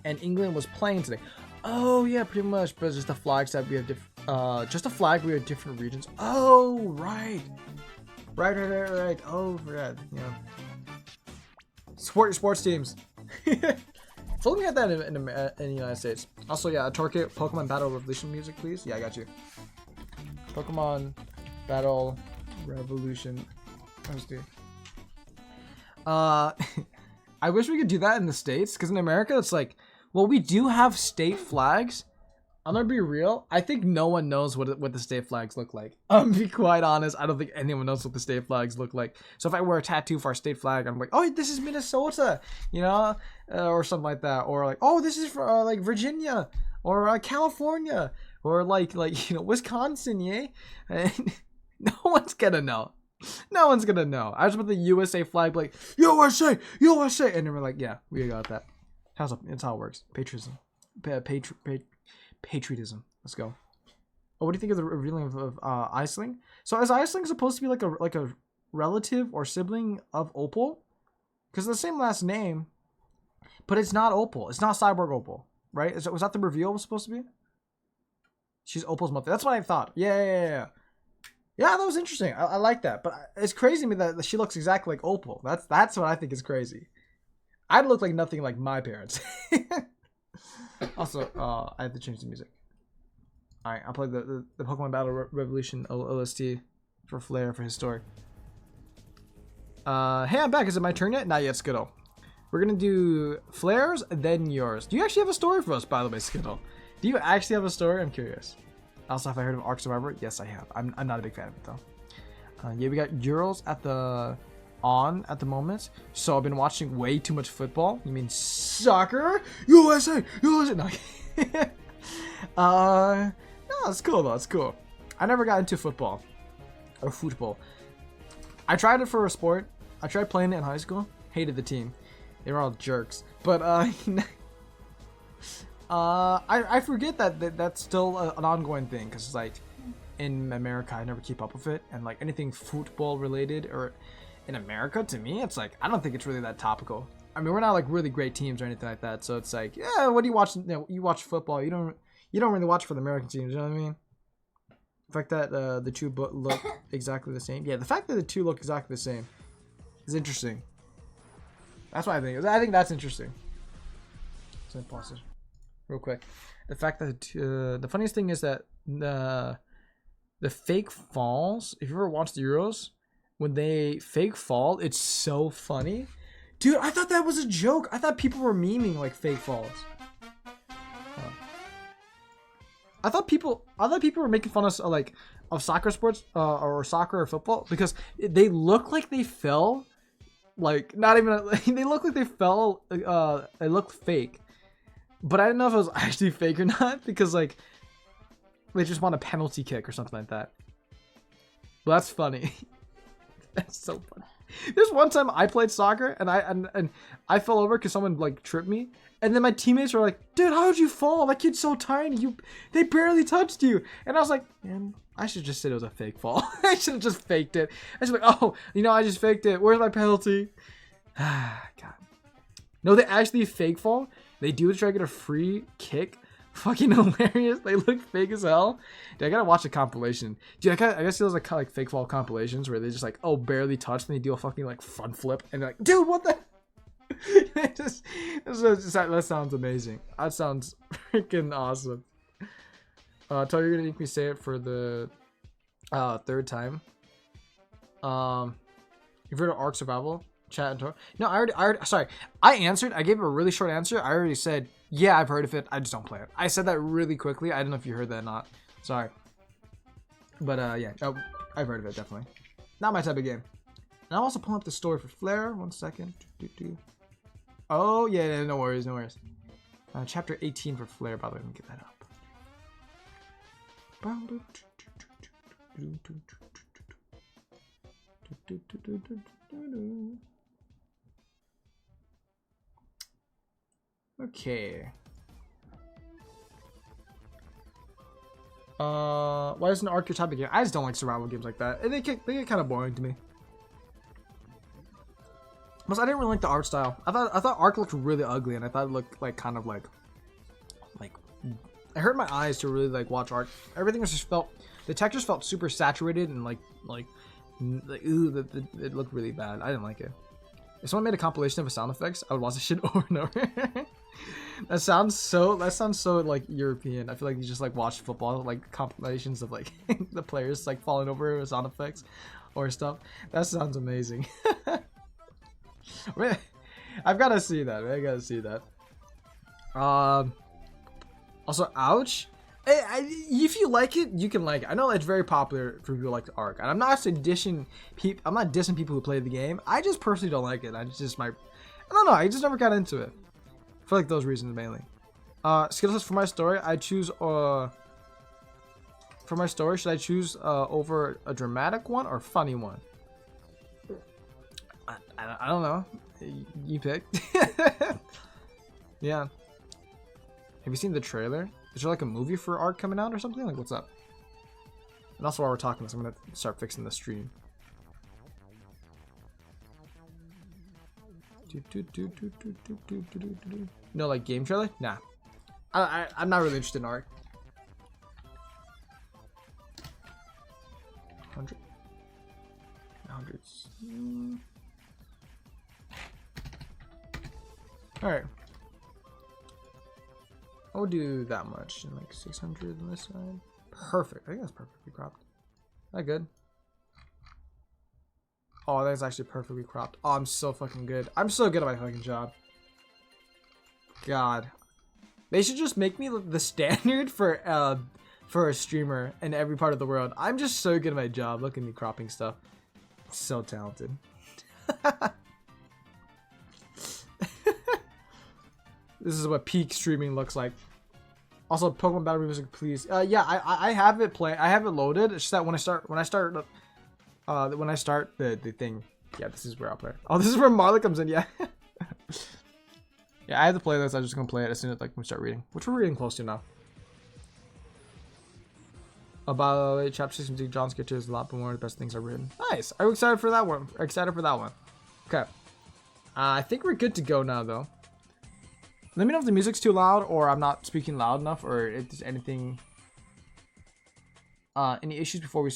and England was playing today. Oh yeah, pretty much. But just the flags that we have just a flag we have different regions. Oh right. Oh right. Yeah. Support your sports teams. So let me get that in the United States. Also, yeah, Torque Pokemon Battle Revolution music, please. Yeah, I got you. Pokemon Battle Revolution. Let's do. I wish we could do that in the States, because in America it's like, well, we do have state flags. I'm gonna be real. I think no one knows what the state flags look like. To be quite honest, I don't think anyone knows what the state flags look like. So if I wear a tattoo for our state flag, I'm like, oh, this is Minnesota, you know, or something like that, or like, oh, this is for like Virginia or California or like you know, Wisconsin, yeah. And no one's gonna know. No one's gonna know. I just put the USA flag, like USA, and then we're like, yeah, we got that. That's how it works. Patriotism. Patriotism. Let's go. Oh, what do you think of the revealing of Aisling? So is Aisling supposed to be like a relative or sibling of Opal? Because the same last name, but it's not Opal. It's not Cyborg Opal, right? Was that the reveal was supposed to be? She's Opal's mother. That's what I thought. Yeah. Yeah, that was interesting. I like that. But it's crazy to me that she looks exactly like Opal. That's what I think is crazy. I'd look like nothing like my parents. Also, I have to change the music. Alright, I'll play the Pokemon Battle Revolution OST for Flair for his story. Hey, I'm back. Is it my turn yet? Not yet, Skittle. We're gonna do Flair's, then yours. Do you actually have a story for us, by the way, Skittle? Do you actually have a story? I'm curious. Also, have I heard of Ark Survivor? Yes, I have. I'm not a big fan of it though. Yeah, we got Euros at the moment. So I've been watching way too much football. You mean soccer? USA, USA. No. No, it's cool though. It's cool. I never got into football or football. I tried it for a sport. I tried playing it in high school. Hated the team. They were all jerks. But I forget that's still an ongoing thing because it's like in America I never keep up with it, and like anything football related or in America to me it's like I don't think it's really that topical. I mean, we're not like really great teams or anything like that, so it's like, yeah, what do you watch? You watch football. You don't really watch for the American teams. You know what I mean? The fact that the two look exactly the same. Yeah, the fact that the two look exactly the same is interesting. That's what I think. I think that's interesting. So pause it real quick. The fact that the funniest thing is that the fake falls. If you ever watched the Euros, when they fake fall, it's so funny. Dude, I thought that was a joke. I thought people were memeing like fake falls. I thought people were making fun of like soccer sports or soccer or football because they look like they fell, like not even they look like they fell. It looked fake, but I didn't know if it was actually fake or not because like they just want a penalty kick or something like that. Well, that's funny. That's so funny. There's one time I played soccer and I fell over because someone like tripped me, and then my teammates were like, "Dude, how did you fall? That kid's so tiny. They barely touched you." And I was like, "Man, I should just said it was a fake fall. I should have just faked it." I should be like, "Oh, I just faked it. Where's my penalty?" God. No, they actually fake fall. They do try to get a free kick. Fucking hilarious. They look fake as hell. Dude, I gotta watch a compilation. Dude, I guess those like fake fall compilations where they just like, oh, barely touched, and they do a fucking like front flip, and they're like, dude, what the? That sounds amazing. That sounds freaking awesome. Tell you're gonna make me say it for the third time. You've heard of Ark Survival? Chat and talk. No, I already. Sorry, I answered. I gave a really short answer. I already said, yeah, I've heard of it. I just don't play it. I said that really quickly. I don't know if you heard that or not. Sorry. But yeah, I've heard of it definitely. Not my type of game. And I'm also pulling up the story for Flare. 1 second. Oh yeah, no worries, no worries. Chapter 18 for Flare. By the way, let me get that up. Okay. Why isn't Ark your type of game? I just don't like survival games like that. They get kind of boring to me. Plus, I didn't really like the art style. I thought Ark looked really ugly, and I thought it looked like kind of like it hurt my eyes to really like watch Ark. Everything was just the textures felt super saturated and like ooh, it looked really bad. I didn't like it. If someone made a compilation of sound effects, I would watch this shit over and over. That sounds so like European. I feel like you just like watch football like compilations of like the players like falling over with sound effects or stuff. That sounds amazing. I've got to see that. I gotta see that. Also, ouch. If you like it, you can like it. I know it's very popular for people who like the Ark, and I'm not dissing people. I'm not dissing people who play the game. I just personally don't like it. I don't know. I just never got into it. For like those reasons mainly. Skill says for my story, I choose for my story, should I choose over a dramatic one or funny one? I don't know. You pick. Yeah. Have you seen the trailer? Is there like a movie for Ark coming out or something? Like, what's up? And also while we're talking this, I'm gonna start fixing the stream. No, like game trailer? Nah. I'm not really interested in Ark. 100. 100s. Alright. I would do that much. And like 600 on this side. Perfect. I think that's perfectly cropped. Is that good? Oh, that's actually perfectly cropped. Oh, I'm so fucking good. I'm so good at my fucking job. God. They should just make me the standard for for a streamer in every part of the world. I'm just so good at my job. Look at me cropping stuff. So talented. This is what peak streaming looks like. Also, Pokemon Battle Music, please. Yeah, I have it play. I have it loaded. It's just that when I start the thing. Yeah, this is where I'll play. Oh, this is where Marla comes in. Yeah. Yeah, I have the playlist. I'm just gonna play it as soon as we start reading, which we're reading close to now. About chapter 16, John's sketches is a lot more of the best things I've written. Nice. I'm excited for that one. Okay. I think we're good to go now, though. Let me know if the music's too loud or I'm not speaking loud enough, or if there's anything, any issues before we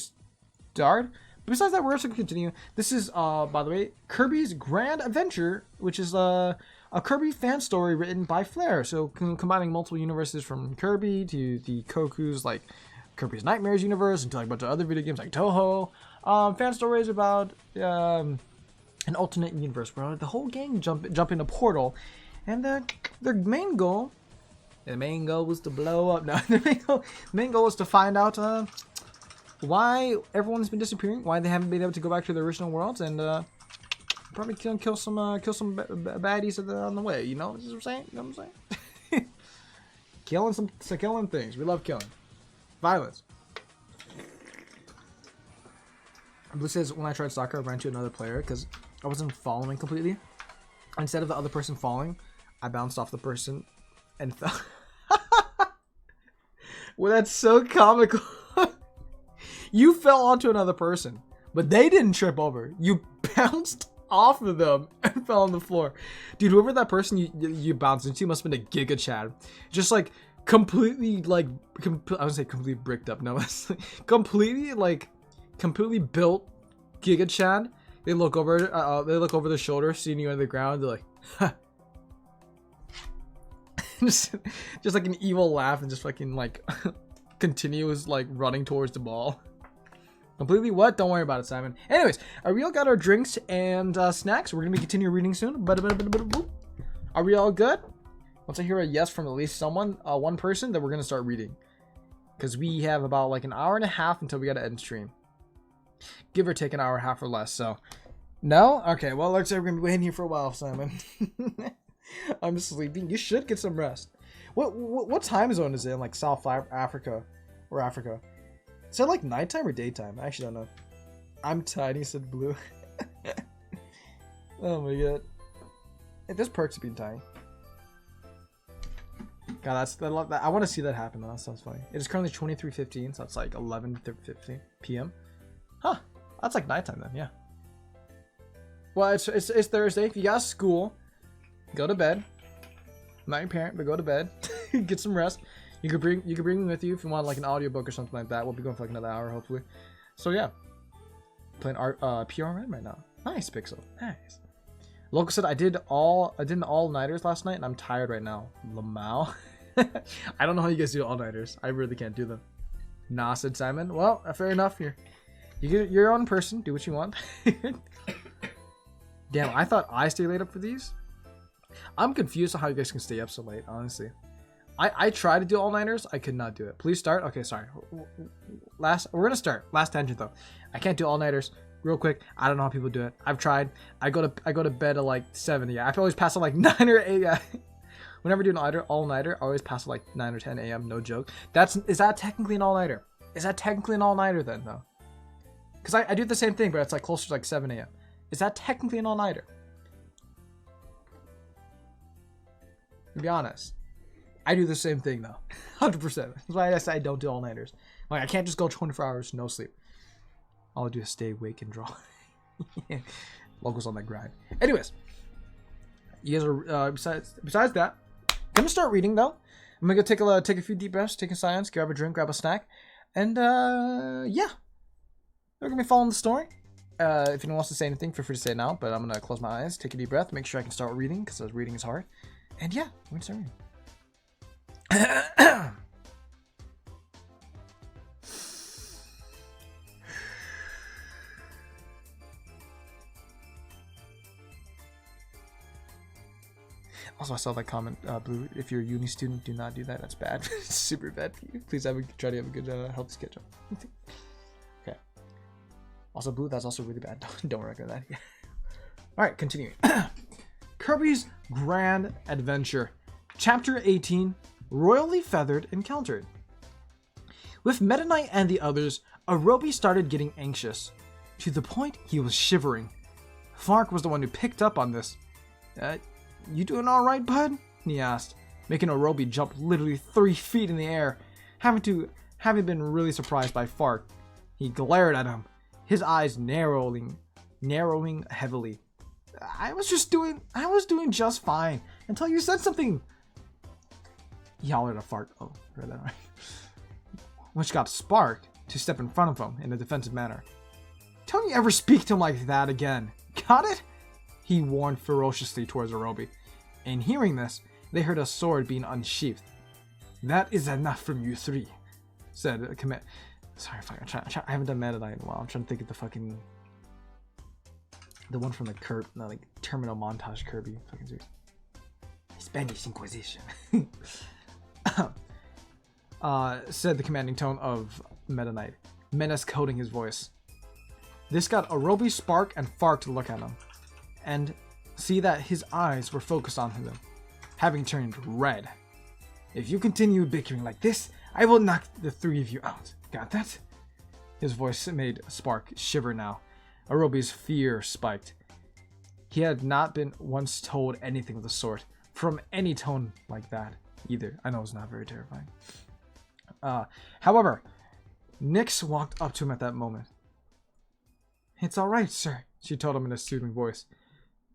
start. But besides that, we're also gonna continue. This is, by the way, Kirby's Grand Adventure, which is a Kirby fan story written by Flair. So combining multiple universes from Kirby to the Koku's like Kirby's Nightmares universe and to like a bunch of other video games like Toho. Fan stories about an alternate universe where the whole gang jump in a portal. And their main goal was to blow up. No, the main goal is to find out why everyone's been disappearing, why they haven't been able to go back to the original worlds, and probably kill some baddies on the way. You know what I'm saying? You know what I'm saying? killing things. We love killing. Violence. Blue says, when I tried soccer, I ran into another player because I wasn't following completely. Instead of the other person falling, I bounced off the person and fell. Well, that's so comical. You fell onto another person, but they didn't trip over. You bounced off of them and fell on the floor. Dude, whoever that person you bounced into must have been a Giga Chad. Just like completely like, I would say completely bricked up. No, completely built Giga Chad. They look over their shoulder, seeing you on the ground. They're like, huh. just like an evil laugh and just fucking like continues like running towards the ball. Completely what? Don't worry about it, Simon. Anyways, we all got our drinks and snacks. We're gonna continue reading soon. Are we all good? Once I hear a yes from at least one person, then we're gonna start reading. Because we have about like an hour and a half until we gotta end stream. Give or take an hour and a half or less, so. No? Okay, well, looks like we're gonna be waiting here for a while, Simon. I'm sleeping. You should get some rest. What time zone is it in, like, South Africa? Or Africa? Is it, like, nighttime or daytime? I actually don't know. I'm tiny, said Blue. Oh my god. Hey, there's perks of being tiny. God, I want to see that happen, though. That sounds funny. It is currently 23:15, so it's like 11:15 p.m. Huh. That's like nighttime then, yeah. Well, it's Thursday. If you got school, go to bed. I'm not your parent, but go to bed. Get some rest. You could bring me with you if you want like an audiobook or something like that. We'll be going for like another hour, hopefully. So yeah. Playing PRM right now. Nice, Pixel. Nice. Local said I did an all-nighters last night and I'm tired right now. Lamau. I don't know how you guys do all-nighters. I really can't do them. Nah, said Simon. Well, fair enough. You're your own person. Do what you want. Damn, I thought I stay late up for these. I'm confused on how you guys can stay up so late, honestly. I tried to do all-nighters. I could not do it. Please start. Okay, sorry. We're gonna start. Last tangent though. I can't do all-nighters. Real quick, I don't know how people do it. I've tried. I go to bed at like 7. Yeah, I always pass at like 9 or 8. Yeah. Whenever I do an all-nighter, I always pass at like 9 or 10 a.m. No joke. Is that technically an all-nighter? Is that technically an all-nighter then though? Because I do the same thing, but it's like closer to like 7 a.m. Is that technically an all-nighter? To be honest, I do the same thing though. 100%. That's why I say I don't do all-nighters. Like I can't just go 24 hours no sleep. All I do is stay awake and draw. Locals on that grind. Anyways, you guys are besides that, gonna start reading though. I'm gonna go take a few deep breaths, take a silence, grab a drink, grab a snack, and yeah, we're gonna be following the story. If anyone wants to say anything, feel free to say it now. But I'm gonna close my eyes, take a deep breath, make sure I can start reading because reading is hard. And yeah, we're gonna start reading. Also, I saw that comment, Blue. If you're a uni student, do not do that. That's bad. It's super bad for you. Please try to have a good healthy schedule. Okay. Also, Blue, that's also really bad. Don't recommend that. Yeah. All right, continuing. Kirby's Grand Adventure, Chapter 18, Royally Feathered Encountered. With Meta Knight and the others, Arobi started getting anxious, to the point he was shivering. Fark was the one who picked up on this. You doing alright, bud? He asked, making Arobi jump literally 3 feet in the air. Having been really surprised by Fark, he glared at him, his eyes narrowing heavily. I was doing just fine until you said something. He hollered at Fark. Oh, read that right. Which got Spark to step in front of him in a defensive manner. Don't you ever speak to him like that again. Got it? He warned ferociously towards Arobi. In hearing this, they heard a sword being unsheathed. That is enough from you three, said a command. Sorry, I haven't done Meta Knight in a while. I'm trying to think of the one from the terminal montage Kirby. Fucking serious. Spanish Inquisition. Said the commanding tone of Meta Knight, menace coating his voice. This got Arobi, Spark, and Fark to look at him, and see that his eyes were focused on him, having turned red. If you continue bickering like this, I will knock the 3 of you out. Got that? His voice made Spark shiver now. Arobi's fear spiked. He had not been once told anything of the sort, from any tone like that, either. I know it's not very terrifying. However, Nyx walked up to him at that moment. It's alright, sir, she told him in a soothing voice.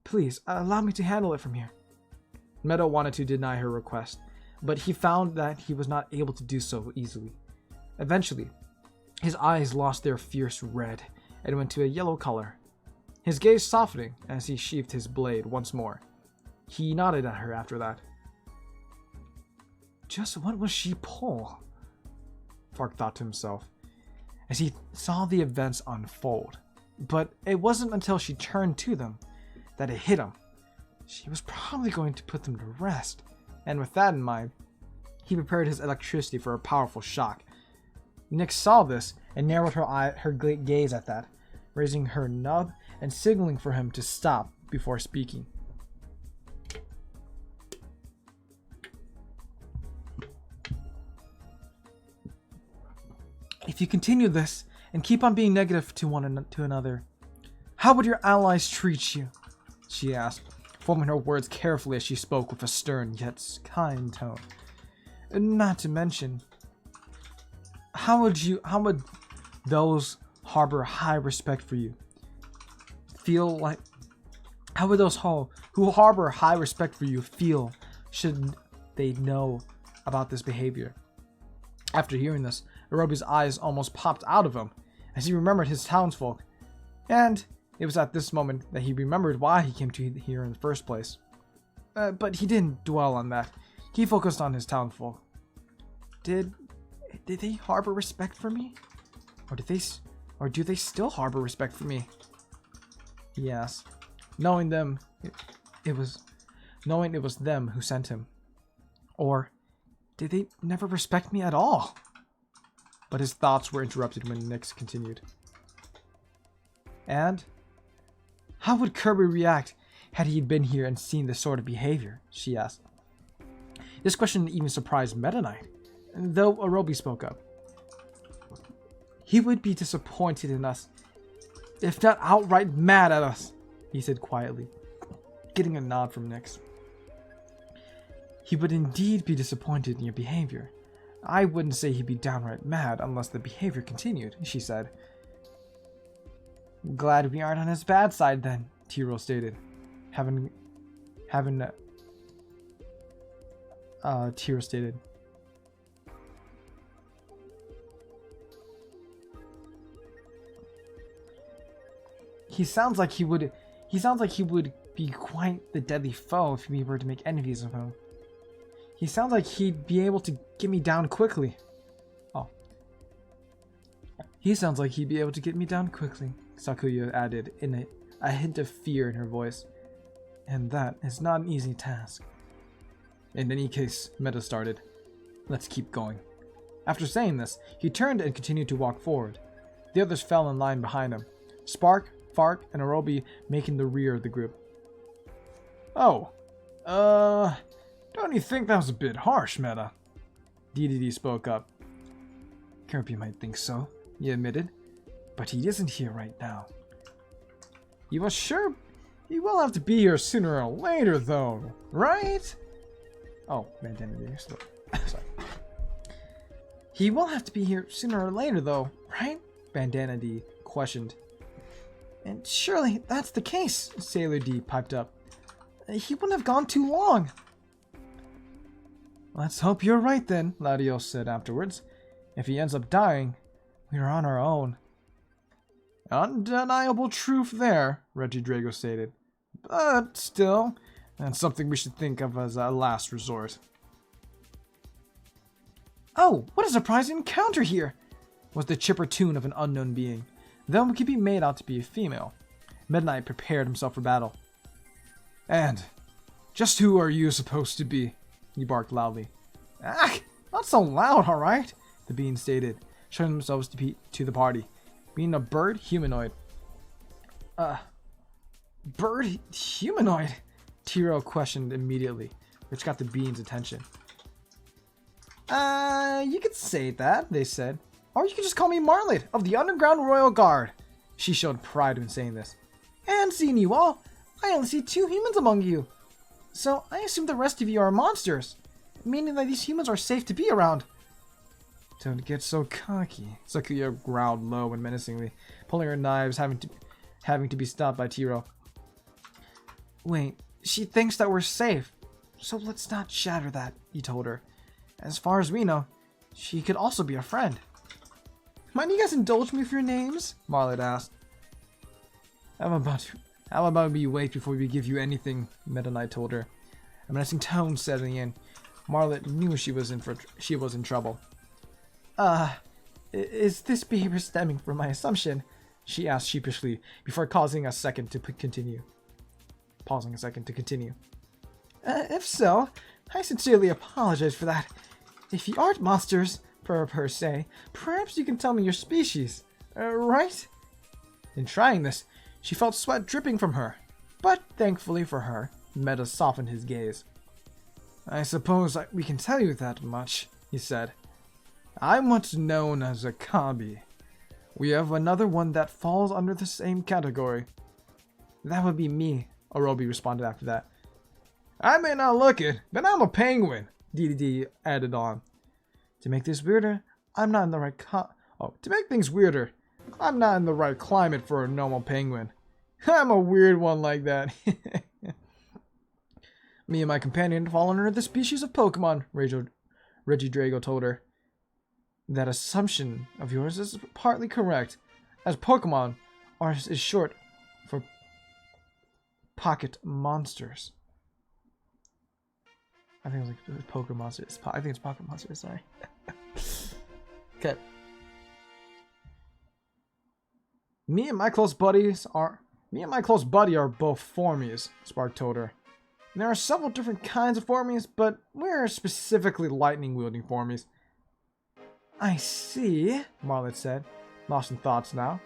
Please, allow me to handle it from here. Meadow wanted to deny her request, but he found that he was not able to do so easily. Eventually, his eyes lost their fierce red and went to a yellow color, his gaze softening as he sheathed his blade once more. He nodded at her after that. Just what will she pull? Fark thought to himself, as he saw the events unfold. But it wasn't until she turned to them that it hit him. She was probably going to put them to rest, and with that in mind, he prepared his electricity for a powerful shock. Nyx saw this and narrowed her gaze at that, raising her nub and signaling for him to stop before speaking. If you continue this and keep on being negative to another, how would your allies treat you? She asked, forming her words carefully as she spoke with a stern yet kind tone. Not to mention, how would those harbor high respect for you feel like? How would those who harbor high respect for you feel should they know about this behavior? After hearing this, Arobi's eyes almost popped out of him as he remembered his townsfolk, and it was at this moment that he remembered why he came to here in the first place. But he didn't dwell on that. He focused on his townsfolk. Did they harbor respect for me? Or do they still harbor respect for me? He asked, knowing it was them who sent him. Or did they never respect me at all? But his thoughts were interrupted when Nyx continued. And how would Kirby react had he been here and seen this sort of behavior? She asked. This question even surprised Meta Knight, though Arobi spoke up. He would be disappointed in us, if not outright mad at us, he said quietly, getting a nod from Nyx. He would indeed be disappointed in your behavior. I wouldn't say he'd be downright mad unless the behavior continued, she said. Glad we aren't on his bad side then, Tiro stated. Tiro stated. He sounds like he would be quite the deadly foe if we were to make enemies of him. He sounds like he'd be able to get me down quickly. Oh. He sounds like he'd be able to get me down quickly, Sakuya added, in a hint of fear in her voice. And that is not an easy task. In any case, Meta started. Let's keep going. After saying this, he turned and continued to walk forward. The others fell in line behind him. Spark, Fark, and Orobi making the rear of the group. Oh, don't you think that was a bit harsh, Meta? W.W spoke up. Kirby might think so, he admitted, but he isn't here right now. He will have to be here sooner or later, though, right? Oh, Bandana D. Sorry. He will have to be here sooner or later, though, right? Bandana D questioned. And surely that's the case, Sailor D piped up. He wouldn't have gone too long. Let's hope you're right then, Latios said afterwards. If he ends up dying, we're on our own. Undeniable truth there, Reggie Drago stated. But still, that's something we should think of as a last resort. Oh, what a surprising encounter here! Was the chipper tune of an unknown being, though it could be made out to be a female. Midnight prepared himself for battle. And just who are you supposed to be? He barked loudly. Ah, not so loud, alright? The being stated, showing themselves to the party. Being a bird humanoid. Bird humanoid? Tiro questioned immediately, which got the being's attention. You could say that, they said. Or you could just call me Marlet of the Underground Royal Guard. She showed pride when saying this. And seeing you all, I only see 2 humans among you. So I assume the rest of you are monsters, meaning that these humans are safe to be around. Don't get so cocky. Sakuya growled low and menacingly, pulling her knives, having to be stopped by Tiro. Wait, she thinks that we're safe, so let's not shatter that, he told her. As far as we know, she could also be a friend. Mind you guys indulge me with your names? Marlet asked. How about we wait before we give you anything? Meta Knight told her. A menacing tone setting in. Marlet knew she was in trouble. Is this behavior stemming from my assumption? She asked sheepishly before pausing a second to continue. If so, I sincerely apologize for that. If you aren't monsters, per se, perhaps you can tell me your species, right? In trying this, she felt sweat dripping from her, but thankfully for her, Meta softened his gaze. I suppose we can tell you that much, he said. I'm what's known as a Kabi. We have another one that falls under the same category. That would be me, Orobi responded after that. I may not look it, but I'm a penguin, DDD added on. To make this weirder, I'm not in the right to make things weirder, I'm not in the right climate for a normal penguin. I'm a weird one like that. Me and my companion fall under the species of Pokemon, Reggie Drago told her. That assumption of yours is partly correct, as Pokemon is short for pocket monsters. I think it was like Poker Monsters. I think it's Pocket Monsters, sorry. Okay. Me and my close buddy are both formies, Spark told her. There are several different kinds of formies, but we're specifically lightning-wielding formies. I see, Marlet said, lost in thoughts now.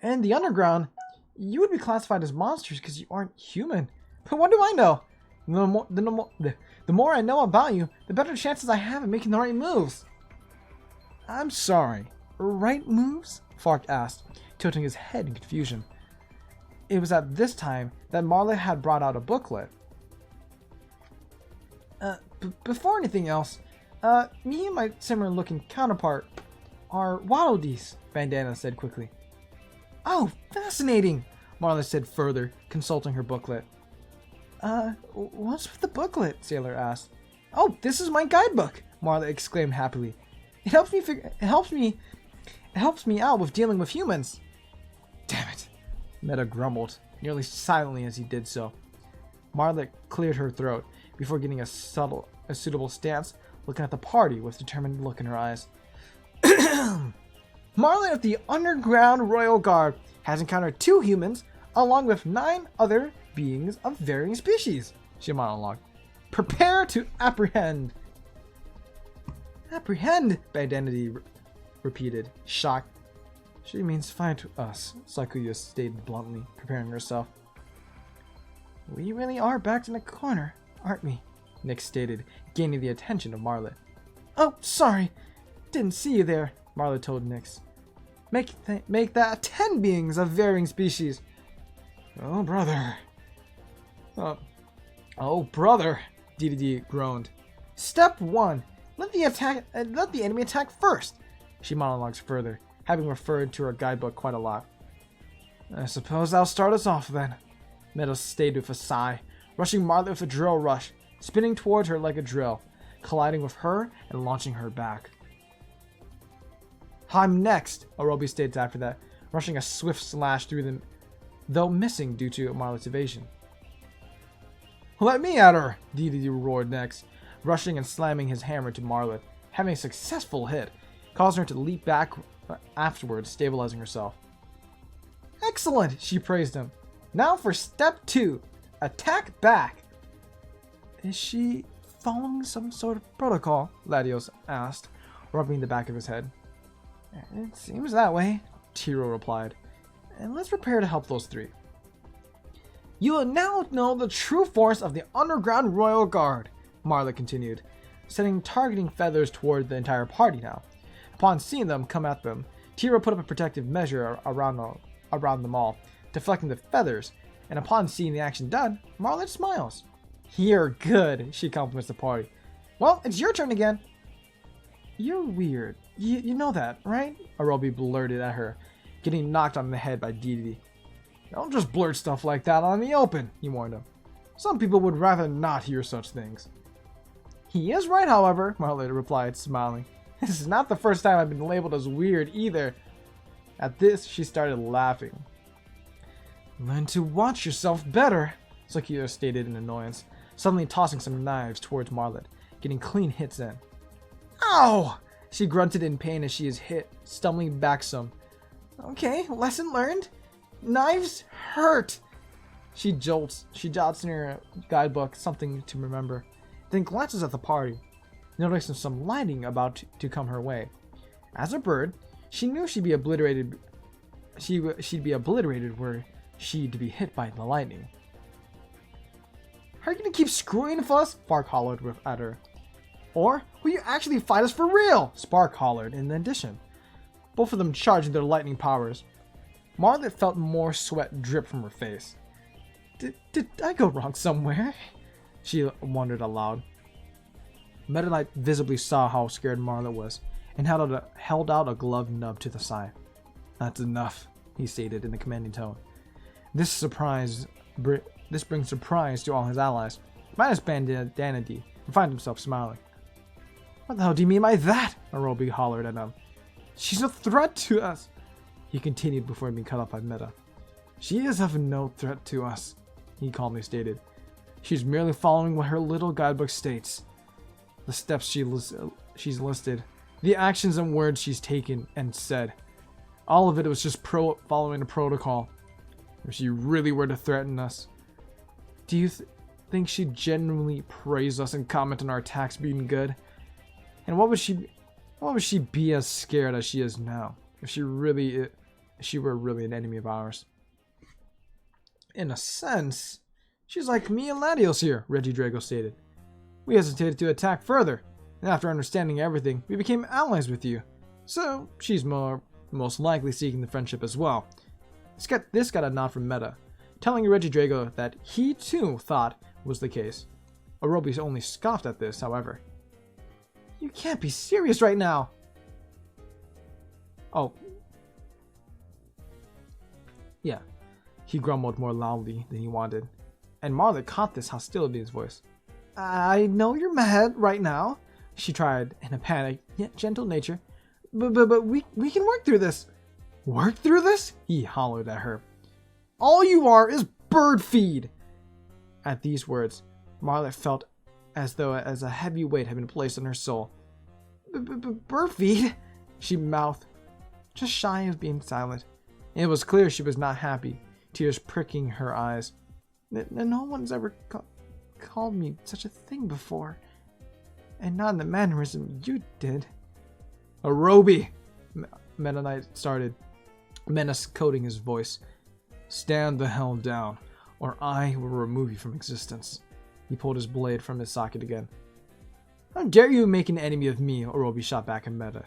In the underground, you would be classified as monsters because you aren't human. But what do I know? The more I know about you, the better chances I have of making the right moves. I'm sorry, right moves? Fark asked, tilting his head in confusion. It was at this time that Marlet had brought out a booklet. Before anything else, me and my similar-looking counterpart are Waddle-Dees, Bandana said quickly. Oh, fascinating, Marla said further, consulting her booklet. What's with the booklet? Sailor asked. Oh, this is my guidebook, Marla exclaimed happily. It helps me out with dealing with humans. Damn it, Meta grumbled, nearly silently as he did so. Marla cleared her throat before getting a suitable stance, looking at the party with a determined look in her eyes. Marla of the Underground Royal Guard has encountered 2 humans, along with 9 other beings of varying species, she monologued. Prepare to apprehend. Apprehend, Identity repeated, shocked. She means fight us, Sakuya stated bluntly, preparing herself. We really are backed in a corner, aren't we? Nyx stated, gaining the attention of Marlet. Oh, sorry. Didn't see you there, Marlet told Nyx. Make that 10 beings of varying species. Oh, brother. Oh, brother, DDD groaned. Step 1. Let the enemy attack first. She monologues further, having referred to her guidebook quite a lot. I suppose I'll start us off then, Meadows stated with a sigh, rushing Marlet with a drill rush, spinning towards her like a drill, colliding with her and launching her back. I'm next, Orobi states after that, rushing a swift slash through them, though missing due to Marlet's evasion. Let me at her, DDD roared next, rushing and slamming his hammer to Marlet, having a successful hit, causing her to leap back afterwards, stabilizing herself. Excellent, she praised him. Now for step 2, attack back. Is she following some sort of protocol? Latios asked, rubbing the back of his head. It seems that way, Tiro replied. And let's prepare to help those 3. You will now know the true force of the Underground Royal Guard, Marlet continued, setting targeting feathers toward the entire party now. Upon seeing them come at them, Tiro put up a protective measure around them all, deflecting the feathers, and upon seeing the action done, Marlet smiles. You're good, she compliments the party. Well, it's your turn again. You're weird. You know that, right? Orobi blurted at her, getting knocked on the head by DDD. Don't just blurt stuff like that on the open, he warned him. Some people would rather not hear such things. He is right, however, Marlet replied, smiling. This is not the first time I've been labeled as weird either. At this, she started laughing. Learn to watch yourself better, Sakuya stated in annoyance, suddenly tossing some knives towards Marlet, getting clean hits in. Ow! She grunted in pain as she is hit, stumbling back some. Okay, lesson learned. Knives hurt. She jots in her guidebook something to remember, then glances at the party, noticing some lightning about to come her way. As a bird, she knew she'd be obliterated. She'd be obliterated were she to be hit by the lightning. Are you gonna keep screwing with us? Spark hollered at her. Or will you actually fight us for real? Spark hollered in addition, both of them charging their lightning powers. Marlet felt more sweat drip from her face. Did I go wrong somewhere? She wondered aloud. Meta Knight visibly saw how scared Marlet was, and held out a gloved nub to the side. That's enough, he stated in a commanding tone. This brings surprise to all his allies, minus Bandanity, and find himself smiling. What the hell do you mean by that? Orobi hollered at him. She's a threat to us, he continued before being cut off by Meta. She is of no threat to us, he calmly stated. She's merely following what her little guidebook states. The steps she's listed, the actions and words she's taken and said. All of it was just following a protocol. If she really were to threaten us, do you think she'd genuinely praise us and comment on our attacks being good? And what would she be as scared as she is now if she were really an enemy of ours? In a sense, she's like me and Latios here, Reggie Drago stated. We hesitated to attack further, and after understanding everything, we became allies with you. So, she's most likely seeking the friendship as well. This got a nod from Meta, telling Reggie Drago that he too thought was the case. Orobi only scoffed at this, however. You can't be serious right now! Oh. Yeah. He grumbled more loudly than he wanted, and Marlet caught this hostility in his voice. I know you're mad right now, she tried in a panic yet gentle nature, but we can work through this. Work through this? He hollered at her. All you are is bird feed! At these words, Marlet felt as though a heavy weight had been placed on her soul. Bird feed? She mouthed, just shy of being silent. It was clear she was not happy, tears pricking her eyes. No one's ever called me such a thing before. And not in the mannerism you did. Orobi! Meta Knight started, menace coating his voice. Stand the hell down, or I will remove you from existence. He pulled his blade from his socket again. How dare you make an enemy of me, Orobi shot back at Meta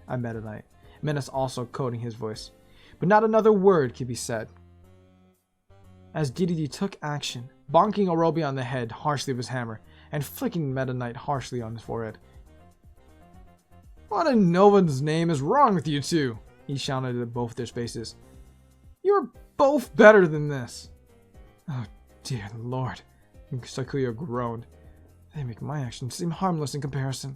Knight. Menace also coating his voice. But not another word could be said. As DDD took action, bonking Orobi on the head harshly with his hammer, and flicking Meta Knight harshly on his forehead. What in Nova's name is wrong with you two? He shouted at both their faces. You're both better than this. Oh dear lord, Sakuya groaned. They make my actions seem harmless in comparison.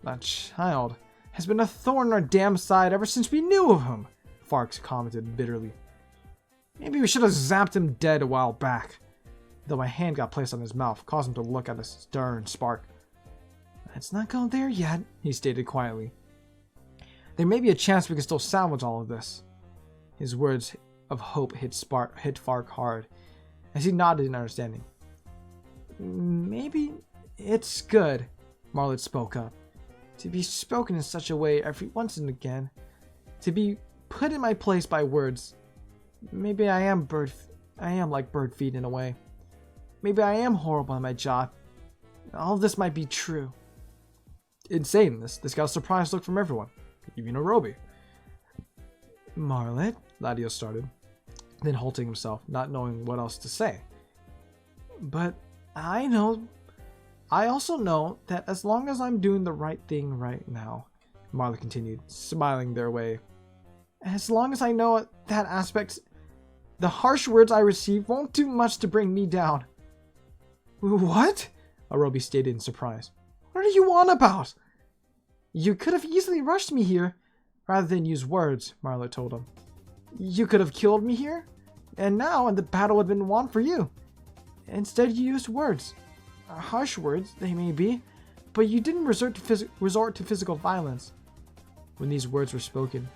That child has been a thorn in our damn side ever since we knew of him, Farks commented bitterly. Maybe we should have zapped him dead a while back. Though my hand got placed on his mouth, caused him to look at a stern spark. It's not going there yet, he stated quietly. There may be a chance we can still salvage all of this. His words of hope hit Fark hard, as he nodded in understanding. Maybe it's good, Marlet spoke up. To be spoken in such a way every once and again. To be put in my place by words. Maybe I am like bird feed in a way. Maybe I am horrible at my job. All of this might be true. In saying this got a surprised look from everyone, even Orobi. Marlet, Latios started, then halting himself, not knowing what else to say. But I also know that as long as I'm doing the right thing right now, Marla continued, smiling their way. As long as I know that aspect, the harsh words I receive won't do much to bring me down. What? Orobi stated in surprise. What are you on about? You could have easily rushed me here, rather than use words, Marla told him. You could have killed me here, and the battle would have been won for you. Instead, you used words. Harsh words, they may be, but you didn't resort to physical violence. When these words were spoken,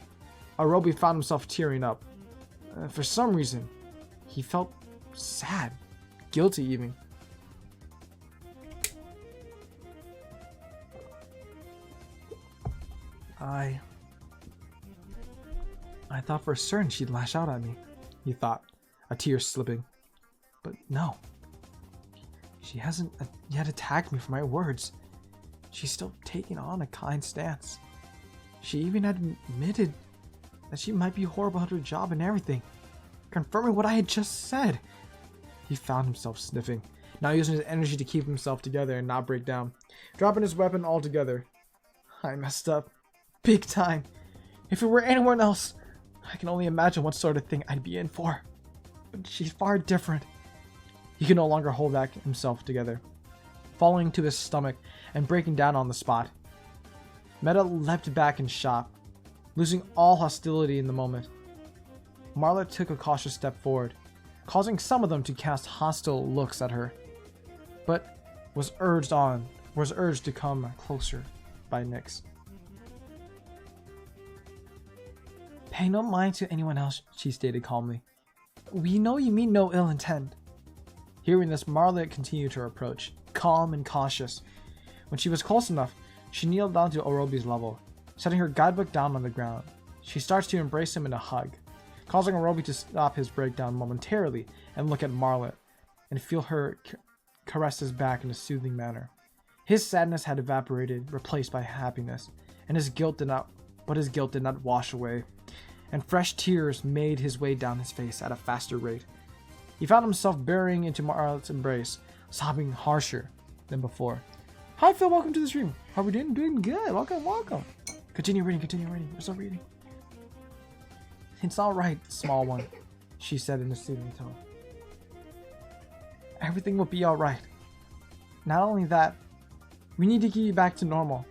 Orobi found himself tearing up. For some reason, he felt sad, guilty even. I thought for certain she'd lash out at me, he thought, a tear slipping. But no. She hasn't yet attacked me for my words. She's still taking on a kind stance. She even admitted that she might be horrible at her job and everything, confirming what I had just said. He found himself sniffing, now using his energy to keep himself together and not break down, dropping his weapon altogether. I messed up. Big time. If it were anyone else, I can only imagine what sort of thing I'd be in for. But she's far different. He could no longer hold back himself together, falling to his stomach and breaking down on the spot. Meta leapt back in shock, losing all hostility in the moment. Marla took a cautious step forward, causing some of them to cast hostile looks at her, but was urged to come closer by Nyx. Pay no mind to anyone else, she stated calmly. We know you mean no ill intent. Hearing this, Marla continued her approach, calm and cautious. When she was close enough, she kneeled down to Orobi's level, setting her guidebook down on the ground. She starts to embrace him in a hug, causing Orobi to stop his breakdown momentarily and look at Marla and feel her caress his back in a soothing manner. His sadness had evaporated, replaced by happiness, and his guilt did not wash away, and fresh tears made his way down his face at a faster rate. He found himself burying into Marla's embrace, sobbing harsher than before. Hi Phil, welcome to the stream. How are we doing? Doing good. Welcome. Continue reading. We're still reading. It's alright, small one, she said in a soothing tone. Everything will be alright. Not only that, we need to get you back to normal.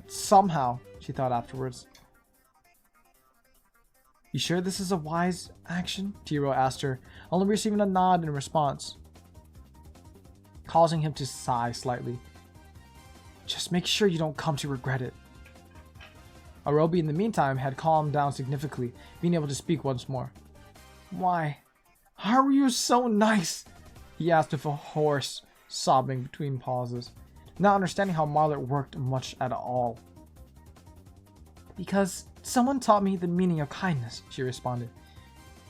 Somehow, she thought afterwards. You sure this is a wise action? Tiro asked her, only receiving a nod in response, causing him to sigh slightly. Just make sure you don't come to regret it. Orobi, in the meantime, had calmed down significantly, being able to speak once more. Why? How are you so nice? He asked with a hoarse, sobbing between pauses, not understanding how Marlet worked much at all. "Because someone taught me the meaning of kindness," she responded.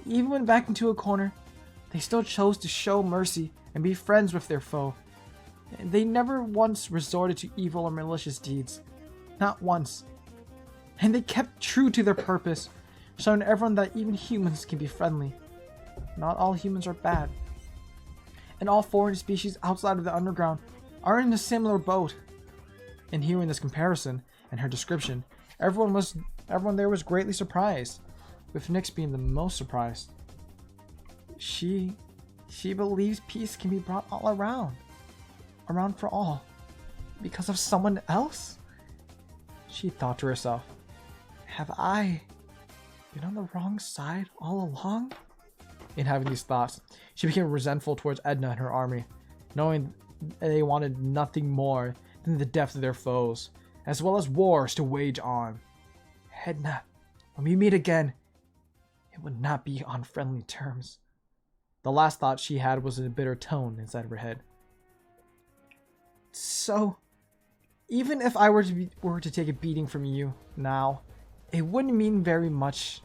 "Even when backed into a corner, they still chose to show mercy and be friends with their foe. They never once resorted to evil or malicious deeds. Not once. And they kept true to their purpose, showing everyone that even humans can be friendly. Not all humans are bad. And all foreign species outside of the underground are in a similar boat." In hearing this comparison and her description, everyone there was greatly surprised, with Nyx being the most surprised. She believes peace can be brought all around for all, because of someone else? She thought to herself, "Have I been on the wrong side all along?" In having these thoughts, she became resentful towards Edna and her army, knowing they wanted nothing more than the death of their foes, as well as wars to wage on. "Edna, when we meet again, it would not be on friendly terms." The last thought she had was in a bitter tone inside of her head. "So, even if I were to take a beating from you now, it wouldn't mean very much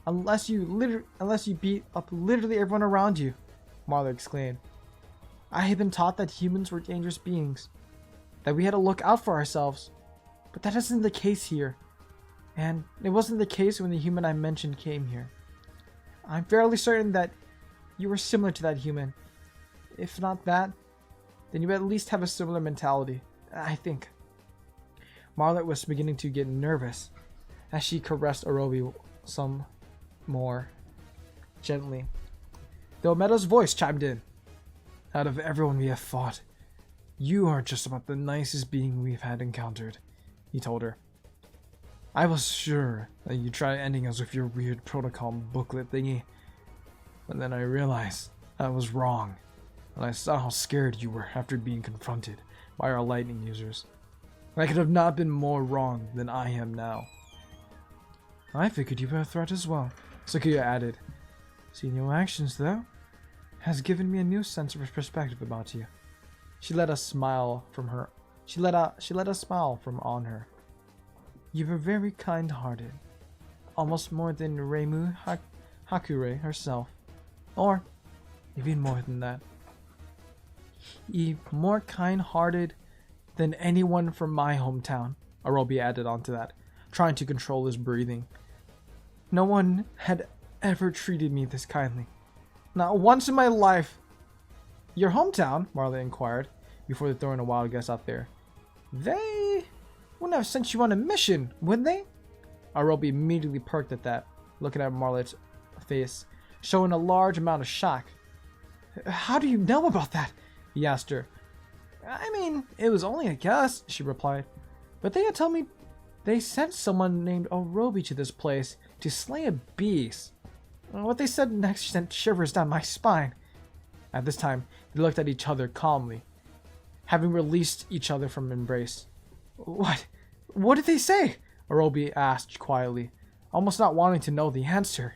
unless you beat up literally everyone around you," Marla exclaimed. "I had been taught that humans were dangerous beings, that we had to look out for ourselves, but that isn't the case here. And it wasn't the case when the human I mentioned came here. I'm fairly certain that you were similar to that human. If not that, then you at least have a similar mentality, I think." Marlet was beginning to get nervous as she caressed Orobi some more gently, though Meadows' voice chimed in. "Out of everyone we have fought, you are just about the nicest being we've had encountered," he told her. "I was sure that you'd try ending us with your weird protocol booklet thingy, but then I realized I was wrong, and I saw how scared you were after being confronted by our lightning users. I could have not been more wrong than I am now." "I figured you were a threat as well," Sakuya added. "Seeing your actions, though, has given me a new sense of perspective about you." She let a smile from on her. "You were very kind-hearted, almost more than Reimu Hakure herself, or even more than that. More kind-hearted than anyone from my hometown," Orobi added onto that, trying to control his breathing. "No one had ever treated me this kindly. Not once in my life." "Your hometown?" Marley inquired, before throwing a wild guess out there. "They wouldn't have sent you on a mission, would they?" Orobi immediately perked at that, looking at Marlet's face, showing a large amount of shock. "How do you know about that?" he asked her. "I mean, it was only a guess," she replied. "But they had told me they sent someone named Orobi to this place to slay a beast. What they said next sent shivers down my spine." At this time, they looked at each other calmly, having released each other from embrace. What did they say?" Orobi asked quietly, almost not wanting to know the answer.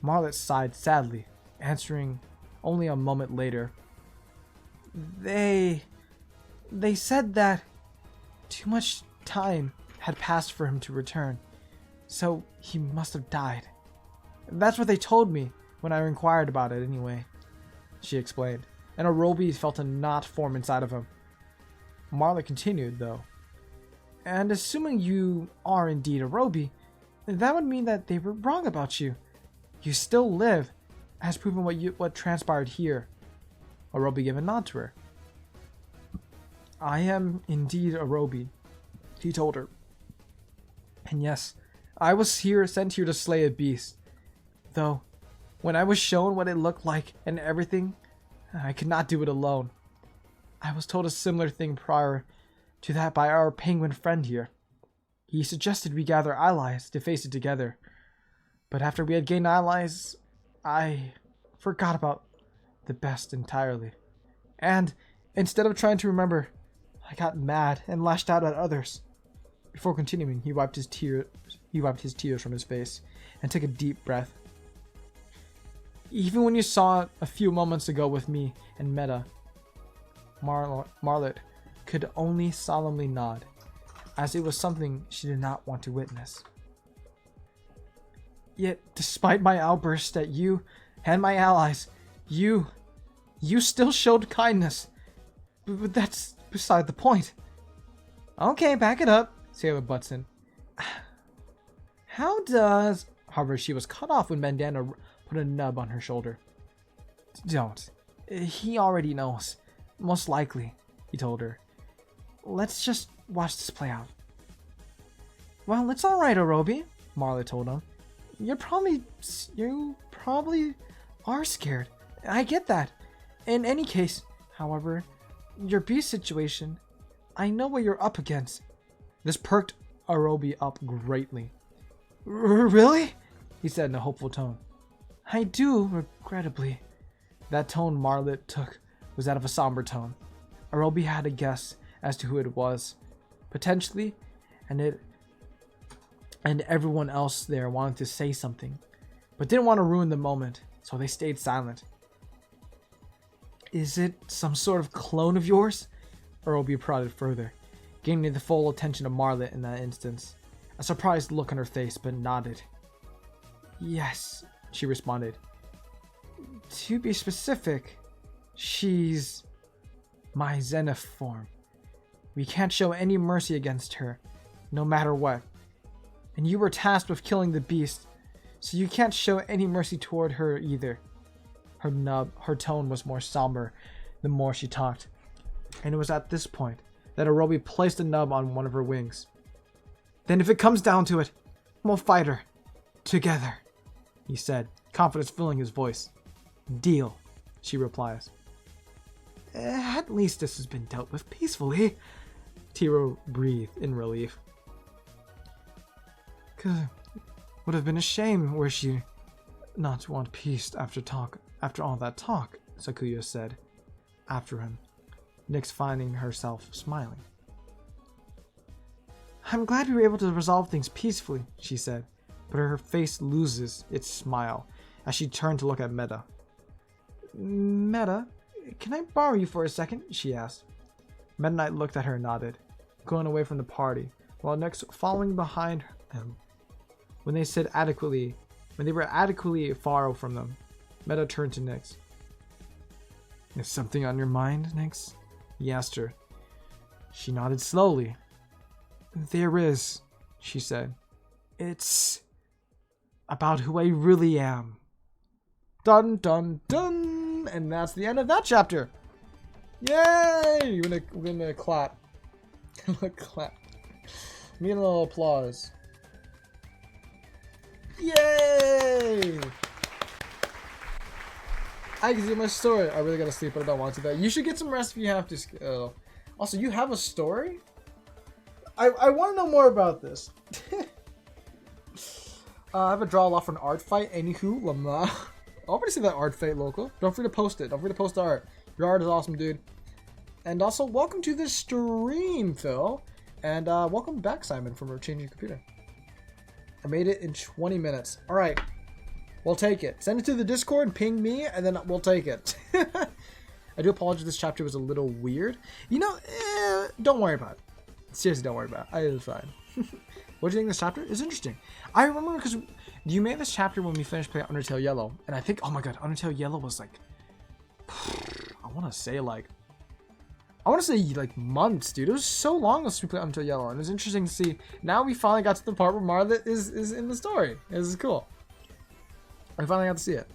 Marlet sighed sadly, answering only a moment later. They said that too much time had passed for him to return, so he must have died. That's what they told me when I inquired about it anyway," she explained, and Orobi felt a knot form inside of him. Marla continued, though. "And assuming you are indeed Orobi, that would mean that they were wrong about you. You still live, as proven what transpired here." Orobi gave a nod to her. "I am indeed Orobi," he told her. "And yes, I was sent here to slay a beast. Though, when I was shown what it looked like and everything, I could not do it alone. I was told a similar thing prior to that by our penguin friend here. He suggested we gather allies to face it together. But after we had gained allies, I forgot about the best entirely. And instead of trying to remember, I got mad and lashed out at others." Before continuing, he wiped his tears from his face and took a deep breath. "Even when you saw it a few moments ago with me and Meta, Marlet could only solemnly nod, as it was something she did not want to witness. Yet, despite my outburst at you and my allies, you still showed kindness. But that's beside the point. Okay, back it up, Sailor butts in. How does... However, she was cut off when Bandana put a nub on her shoulder. Don't. He already knows. Most likely, he told her. Let's just watch this play out. Well, it's alright, Orobi, Marla told him. You probably are scared. I get that. In any case, however, your beast situation, I know what you're up against. This perked Orobi up greatly. Really? He said in a hopeful tone. I do, regrettably. That tone Marlet took was that of a somber tone. Orobi had a guess as to who it was. Potentially, and everyone else there wanted to say something, but didn't want to ruin the moment, so they stayed silent. Is it some sort of clone of yours? Orobi prodded further, gaining the full attention of Marlet in that instance. A surprised look on her face, but nodded. Yes, she responded. To be specific, she's my Zenith form. We can't show any mercy against her, no matter what. And you were tasked with killing the beast, so you can't show any mercy toward her either. Her tone was more somber the more she talked, and it was at this point that Orobi placed a nub on one of her wings. Then if it comes down to it, we'll fight her. Together, he said, confidence filling his voice. Deal, she replies. At least this has been dealt with peacefully, Tiro breathed in relief. Would have been a shame were she not to want peace after all that talk, Sakuya said after him, Nyx finding herself smiling. I'm glad we were able to resolve things peacefully, she said, but her face loses its smile as she turned to look at Meta. Meta, can I borrow you for a second? She asked. Meta Knight looked at her and nodded, going away from the party, while Nyx following behind him. When they were adequately far from them, Meta turned to Nyx. Is something on your mind, Nyx? He asked her. She nodded slowly. There is, she said. It's about who I really am. Dun dun dun! And that's the end of that chapter. Yay! We're gonna clap. Clap. Me a little applause. Yay! I can see my story. I really gotta sleep, but I don't want to. You should get some rest if you have to. Also, you have a story? I want to know more about this. I have a draw a lot for an art fight. Anywho, Lama. I'll already see that art fight local. Don't forget to post it. Don't forget to post the art. Your art is awesome, dude. And also, welcome to the stream, Phil. And welcome back, Simon, from Changing Computer. I made it in 20 minutes. All right. We'll take it. Send it to the Discord and ping me, and then we'll take it. I do apologize. This chapter was a little weird. You know, don't worry about it. Seriously, don't worry about it. It was fine. What do you think of this chapter? It's interesting. I remember because you made this chapter when we finished playing Undertale Yellow, and I think, oh my god, Undertale Yellow was like, I want to say months, dude. It was so long since we played Undertale Yellow, and it's interesting to see. Now we finally got to the part where Marla is in the story. This is cool. I finally got to see it.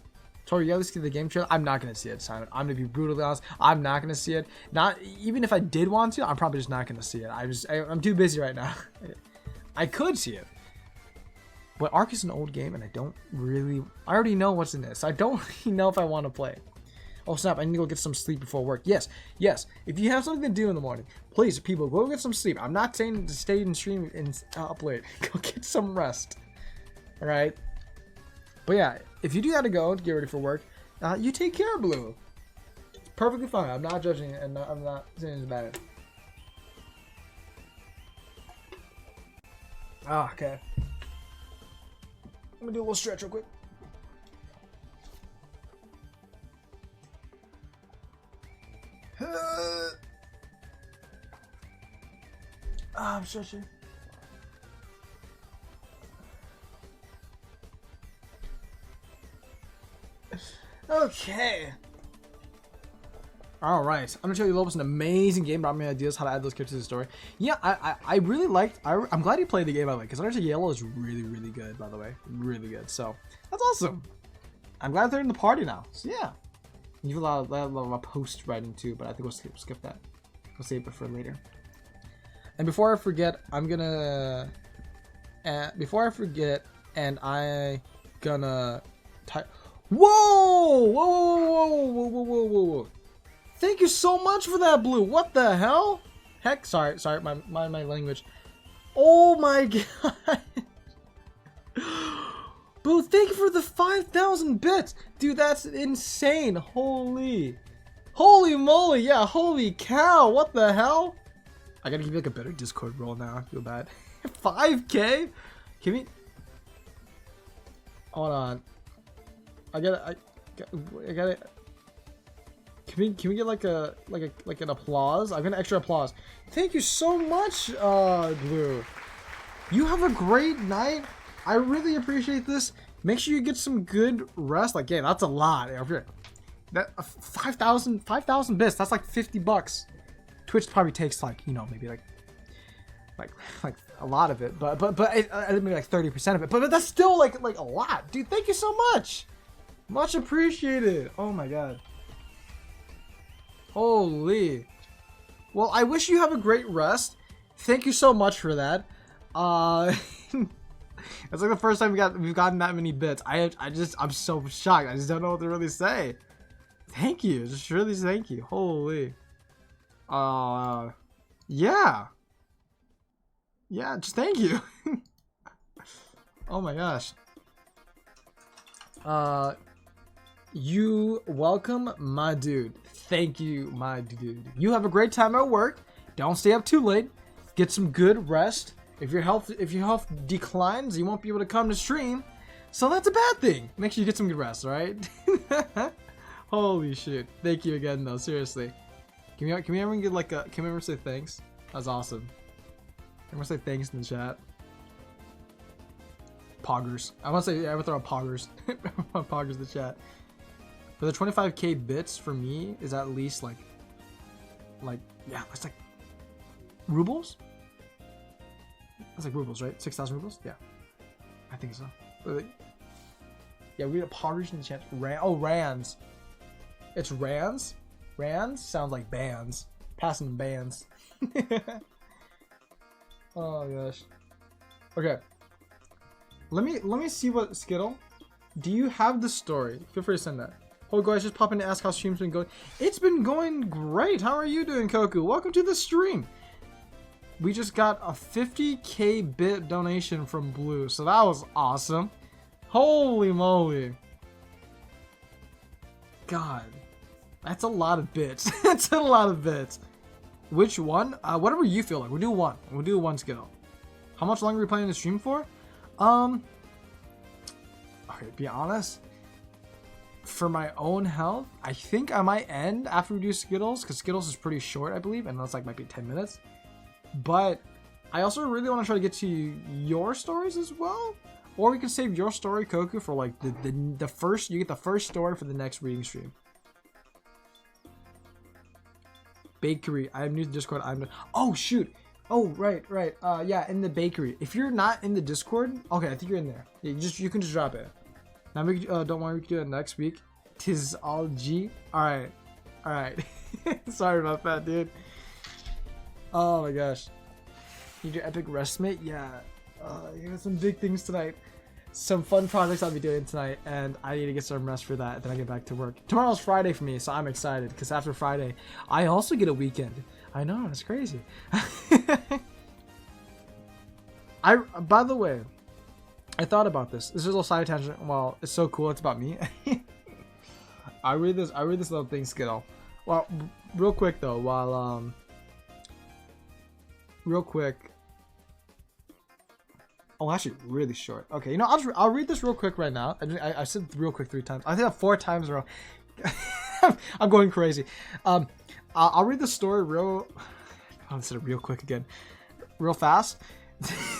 Tori, you gotta see the game trailer. I'm not gonna see it, Simon. I'm gonna be brutally honest. I'm not gonna see it. Not even if I did want to. I'm probably just not gonna see it. I'm too busy right now. I could see it, but Ark is an old game, and I already know what's in this. I don't really know if I want to play. Oh snap! I need to go get some sleep before work. Yes. If you have something to do in the morning, please, people, go get some sleep. I'm not saying to stay and stream and up late. Go get some rest. All right. But yeah, if you do gotta go to get ready for work, you take care of Blue. It's perfectly fine. I'm not judging it, and I'm not saying it's bad. Okay. I'm gonna do a little stretch real quick. I'm stretching. Okay. All right, I'm gonna show you Lopez an amazing game, brought me ideas how to add those characters to the story. Yeah, I really liked. I'm glad you played the game by the way, because Undertale Yellow is really good, by the way, really good. So that's awesome. I'm glad they're in the party now. So yeah, you have a lot of post writing too, but I think we'll skip that. We'll save it for later. And before I forget, I'm gonna. Before I forget, and I gonna type. Whoa! Thank you so much for that, Blue. What the hell? Heck, sorry, my language. Oh my god. Blue, thank you for the 5,000 bits. Dude, that's insane. Holy moly, yeah, holy cow. What the hell? I gotta give you like a better Discord role now. I feel bad. 5K? Give me... Hold on. I gotta... Can we get like an applause? I'm gonna extra applause. Thank you so much, Blue. You have a great night. I really appreciate this. Make sure you get some good rest. Like, yeah, that's a lot. That 5,000 bits. That's like $50. Twitch probably takes like, you know, maybe like a lot of it, but maybe like 30% of it. But that's still like a lot, dude. Thank you so much. Much appreciated. Oh my god. Holy. Well, I wish you have a great rest. Thank you so much for that. It's like the first time we've gotten that many bits. I'm so shocked. I just don't know what to really say. Thank you. Just really thank you. Holy. Yeah. Yeah, just thank you. Oh my gosh. You welcome, my dude. Thank you, my dude. You have a great time at work. Don't stay up too late. Get some good rest. If your health declines, you won't be able to come to stream. So that's a bad thing. Make sure you get some good rest, alright? Holy shit. Thank you again though, seriously. Can we ever get like can we ever say thanks? That's awesome. Can we say thanks in the chat? Poggers. I want to say, I would throw out poggers. Poggers in the chat. For the 25k bits for me is at least like yeah, it's like rubles. That's like rubles, right? 6,000 rubles. Yeah, I think so. But yeah, we have poggers in the chat. Rands. It's rands. Rands sounds like bands. Passing bands. Oh gosh. Okay. Let me see what Skittle. Do you have the story? Feel free to send that. Oh guys, just pop in to ask how stream's been going. It's been going great. How are you doing, Koku? Welcome to the stream. We just got a 50k bit donation from Blue, so that was awesome. Holy moly. God. That's a lot of bits. That's a lot of bits. Which one? Whatever you feel like. We'll do one. We'll do one Skittle. How much longer are we planning to stream for? Okay, to be honest, for my own health, I think I might end after we do Skittles, because Skittles is pretty short, I believe, and that's like might be 10 minutes. But I also really want to try to get to your stories as well, or we can save your story, Koku, for like the first. You get the first story for the next reading stream. Bakery. I'm new to Discord. Oh shoot. Oh right. Yeah, in the bakery. If you're not in the Discord, okay, I think you're in there. Yeah, you can just drop it. Now don't worry, we can do it next week. Tis all G. All right. Sorry about that, dude. Oh my gosh. Need your epic rest, mate? Yeah. You got some big things tonight. Some fun projects I'll be doing tonight, and I need to get some rest for that, and then I get back to work. Tomorrow's Friday for me, so I'm excited, because after Friday, I also get a weekend. I know, it's crazy. By the way, I thought about this. This is a little side tangent. Well, it's so cool. It's about me. I read this little thing, Skittle. Well, real quick though, real quick. Oh, actually, really short. Okay, you know, I'll read this real quick right now. I said real quick 3 times. I think 4 times in a row. I'm going crazy. I'll read the story real. I said it real quick again. real fast.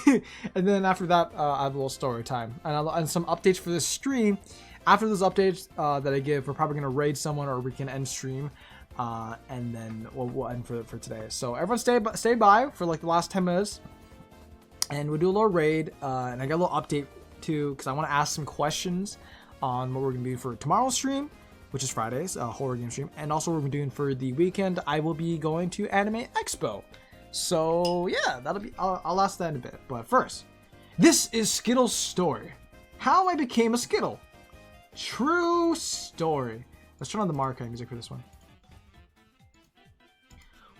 And then after that, I have a little story time and some updates for this stream. After those updates that I give, we're probably gonna raid someone or we can end stream, and then we'll end for today. So everyone stay by for like the last 10 minutes, and we'll do a little raid. And I got a little update too because I want to ask some questions on what we're gonna do for tomorrow's stream, which is Friday's horror game stream, and also what we're doing for the weekend. I will be going to Anime Expo. So yeah, that'll be. I'll ask that in a bit. But first, this is Skittle's story. How I became a Skittle. True story. Let's turn on the marketing music for this one.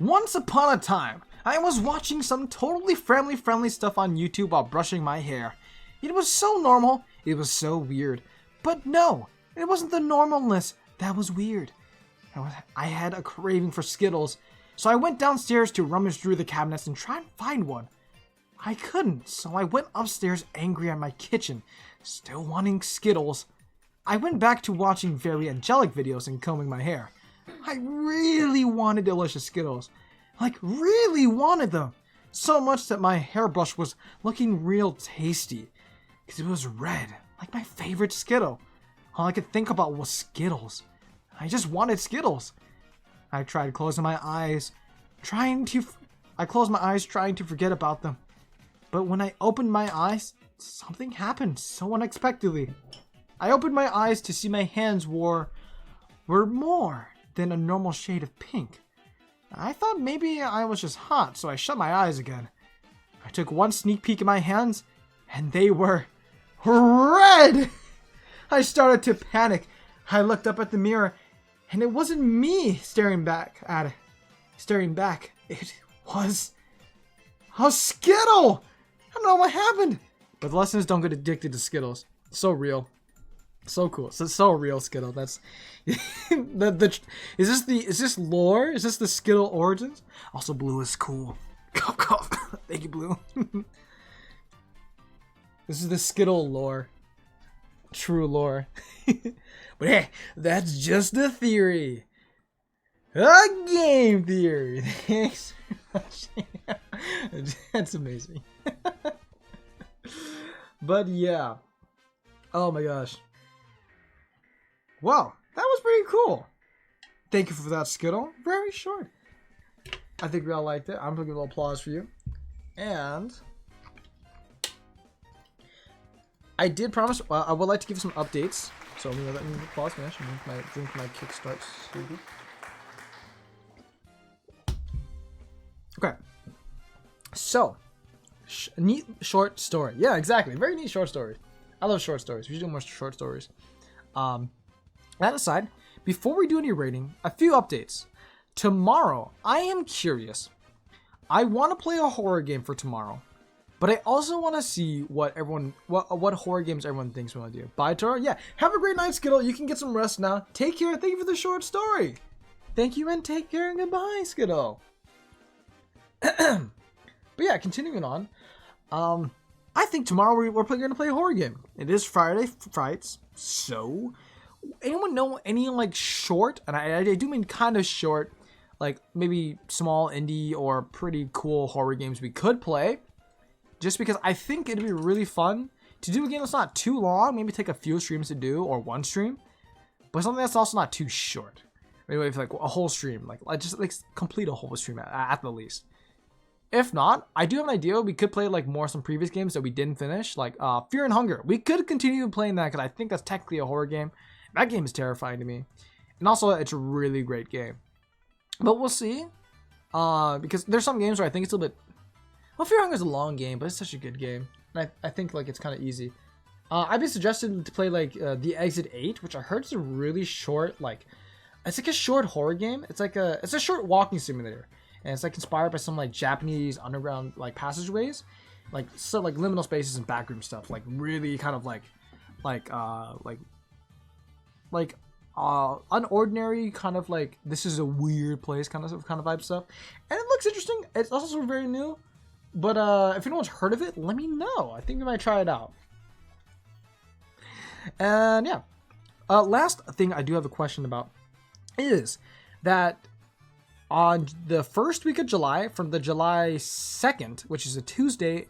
Once upon a time, I was watching some totally family-friendly stuff on YouTube while brushing my hair. It was so normal. It was so weird. But no, it wasn't the normalness that was weird. I had a craving for Skittles. So I went downstairs to rummage through the cabinets and try and find one. I couldn't, so I went upstairs angry at my kitchen, still wanting Skittles. I went back to watching very angelic videos and combing my hair. I really wanted delicious Skittles. Like, really wanted them. So much that my hairbrush was looking real tasty. Because it was red, like my favorite Skittle. All I could think about was Skittles. I just wanted Skittles. I tried closing my eyes, trying to forget about them. But when I opened my eyes, something happened so unexpectedly. I opened my eyes to see my hands were more than a normal shade of pink. I thought maybe I was just hot, so I shut my eyes again. I took one sneak peek at my hands, and they were red! I started to panic. I looked up at the mirror, and it wasn't me staring back. It was a Skittle! I don't know what happened. But the lesson is don't get addicted to Skittles. It's so real. So cool. It's so real, Skittle. That's is this lore? Is this the Skittle origins? Also, blue is cool. Cough, cough. Thank you, Blue. This is the Skittle lore. True lore. But hey, that's just a theory. A game theory. Thanks for watching. That's amazing. But yeah. Oh my gosh. Wow, that was pretty cool. Thank you for that, Skittle. Very short. I think we all liked it. I'm gonna give a little applause for you. And I did promise. I would like to give some updates. So I'm gonna let me pause finish and drink my kickstart smoothie. Okay. So, neat short story. Yeah, exactly. Very neat short story. I love short stories. We should do more short stories. That aside, before we do any rating, a few updates. Tomorrow, I am curious. I want to play a horror game for tomorrow, but I also want to see what horror games everyone thinks we want to do. Bye, Tara. Yeah, have a great night, Skittle. You can get some rest now. Take care. Thank you for the short story. Thank you and take care and goodbye, Skittle. But yeah, continuing on. I think tomorrow we're going to play a horror game. It is Friday Frights, so anyone know any like short, and I do mean kind of short, like maybe small indie or pretty cool horror games we could play? Just because I think it'd be really fun to do a game that's not too long, maybe take a few streams to do, or one stream, but something that's also not too short. Maybe if like a whole stream, like just like complete a whole stream at the least. If not, I do have an idea. We could play like some previous games that we didn't finish, like Fear and Hunger. We could continue playing that because I think that's technically a horror game. That game is terrifying to me, and also it's a really great game. But we'll see, because there's some games where I think it's a little bit. Well, Fear and Hunger is a long game, but it's such a good game, and I think like it's kind of easy. I've been suggested to play like The Exit 8, which I heard is a really short, like it's like a short horror game. It's a short walking simulator. And it's like inspired by some like Japanese underground like passageways, like liminal spaces and backroom stuff, like really kind of like unordinary kind of like this is a weird place kind of vibe stuff. And it looks interesting. It's also very new, but if anyone's heard of it, let me know. I think we might try it out. And yeah, last thing I do have a question about is that On the first week of July, from the July 2nd, which is a Tuesday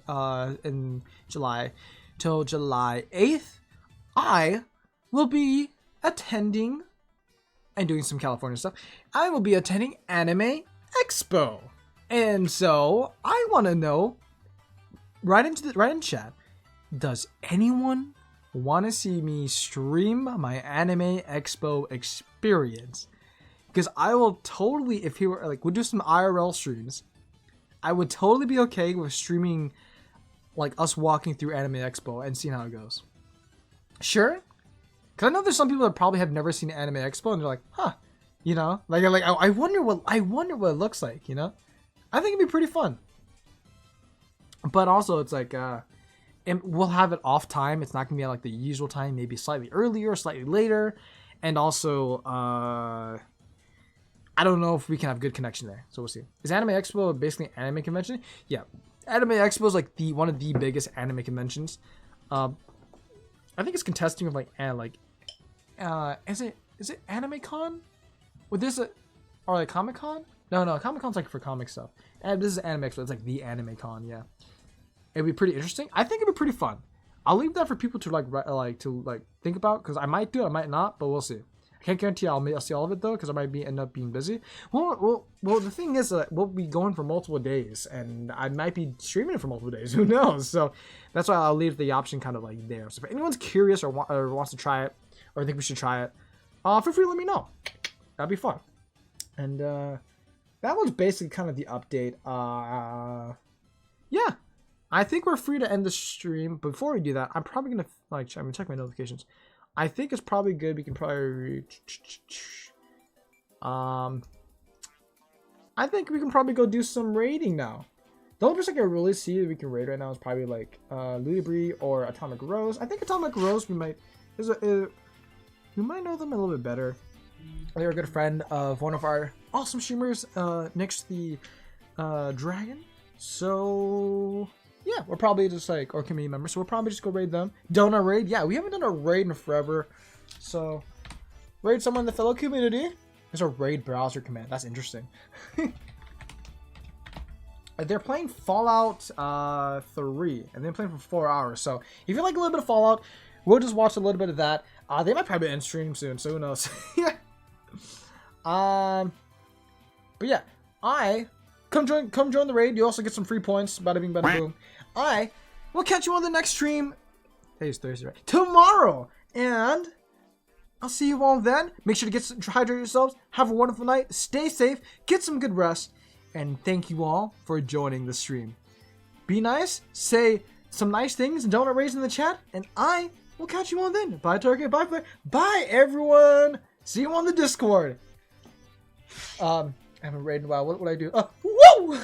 in July, till July 8th, I will be attending and doing some California stuff. I will be attending Anime Expo. And so I want to know, right in chat, does anyone want to see me stream my Anime Expo experience? Because I will totally, if he were like, we'll do some IRL streams. I would totally be okay with streaming, like us walking through Anime Expo and seeing how it goes. Sure, because I know there's some people that probably have never seen Anime Expo and they're like, huh, you know, like I wonder what it looks like, you know. I think it'd be pretty fun. But also, it's like, and we'll have it off time. It's not gonna be at like the usual time, maybe slightly earlier, slightly later, and also, I don't know if we can have good connection there, so we'll see. Is Anime Expo basically an anime convention? Yeah, Anime Expo is like one of the biggest anime conventions. I think it's contesting with like is it Anime Con? With this or like Comic Con? No, Comic Con's like for comic stuff. And this is Anime Expo. It's like the Anime Con. Yeah, it'd be pretty interesting. I think it'd be pretty fun. I'll leave that for people to think about, because I might do it, I might not, but we'll see. I can't guarantee I'll see all of it though, because I might end up being busy. Well, the thing is that we'll be going for multiple days, and I might be streaming it for multiple days. Who knows? So that's why I'll leave the option kind of like there. So if anyone's curious or wants to try it, or think we should try it, feel free to let me know. That'd be fun. And that was basically kind of the update. Yeah, I think we're free to end the stream. Before we do that, I'm probably gonna check my notifications. I think it's probably good. We can probably I think we can probably go do some raiding now. The only person I can really see that we can raid right now is probably like Ludibri or Atomic Rose. I think Atomic Rose we might know them a little bit better. They're a good friend of one of our awesome streamers, next to the Dragon. So yeah, we're probably just like, or community members, so we'll probably just go raid them. Donut raid, yeah, we haven't done a raid in forever, so raid someone in the fellow community. There's a raid browser command. That's interesting. They're playing Fallout 3, and they're playing for 4 hours. So if you like a little bit of Fallout, we'll just watch a little bit of that. They might probably end stream soon, so who knows? Yeah. But yeah, come join the raid. You also get some free points. Bada bing, bada boom. I will catch you on the next stream. Today's Thursday, right? Tomorrow, and I'll see you all then. Make sure to hydrate yourselves. Have a wonderful night. Stay safe. Get some good rest. And thank you all for joining the stream. Be nice. Say some nice things. And don't erase in the chat. And I will catch you all then. Bye, Target. Bye, Claire. Bye, everyone. See you on the Discord. I haven't raided in a while. What would I do? Whoa!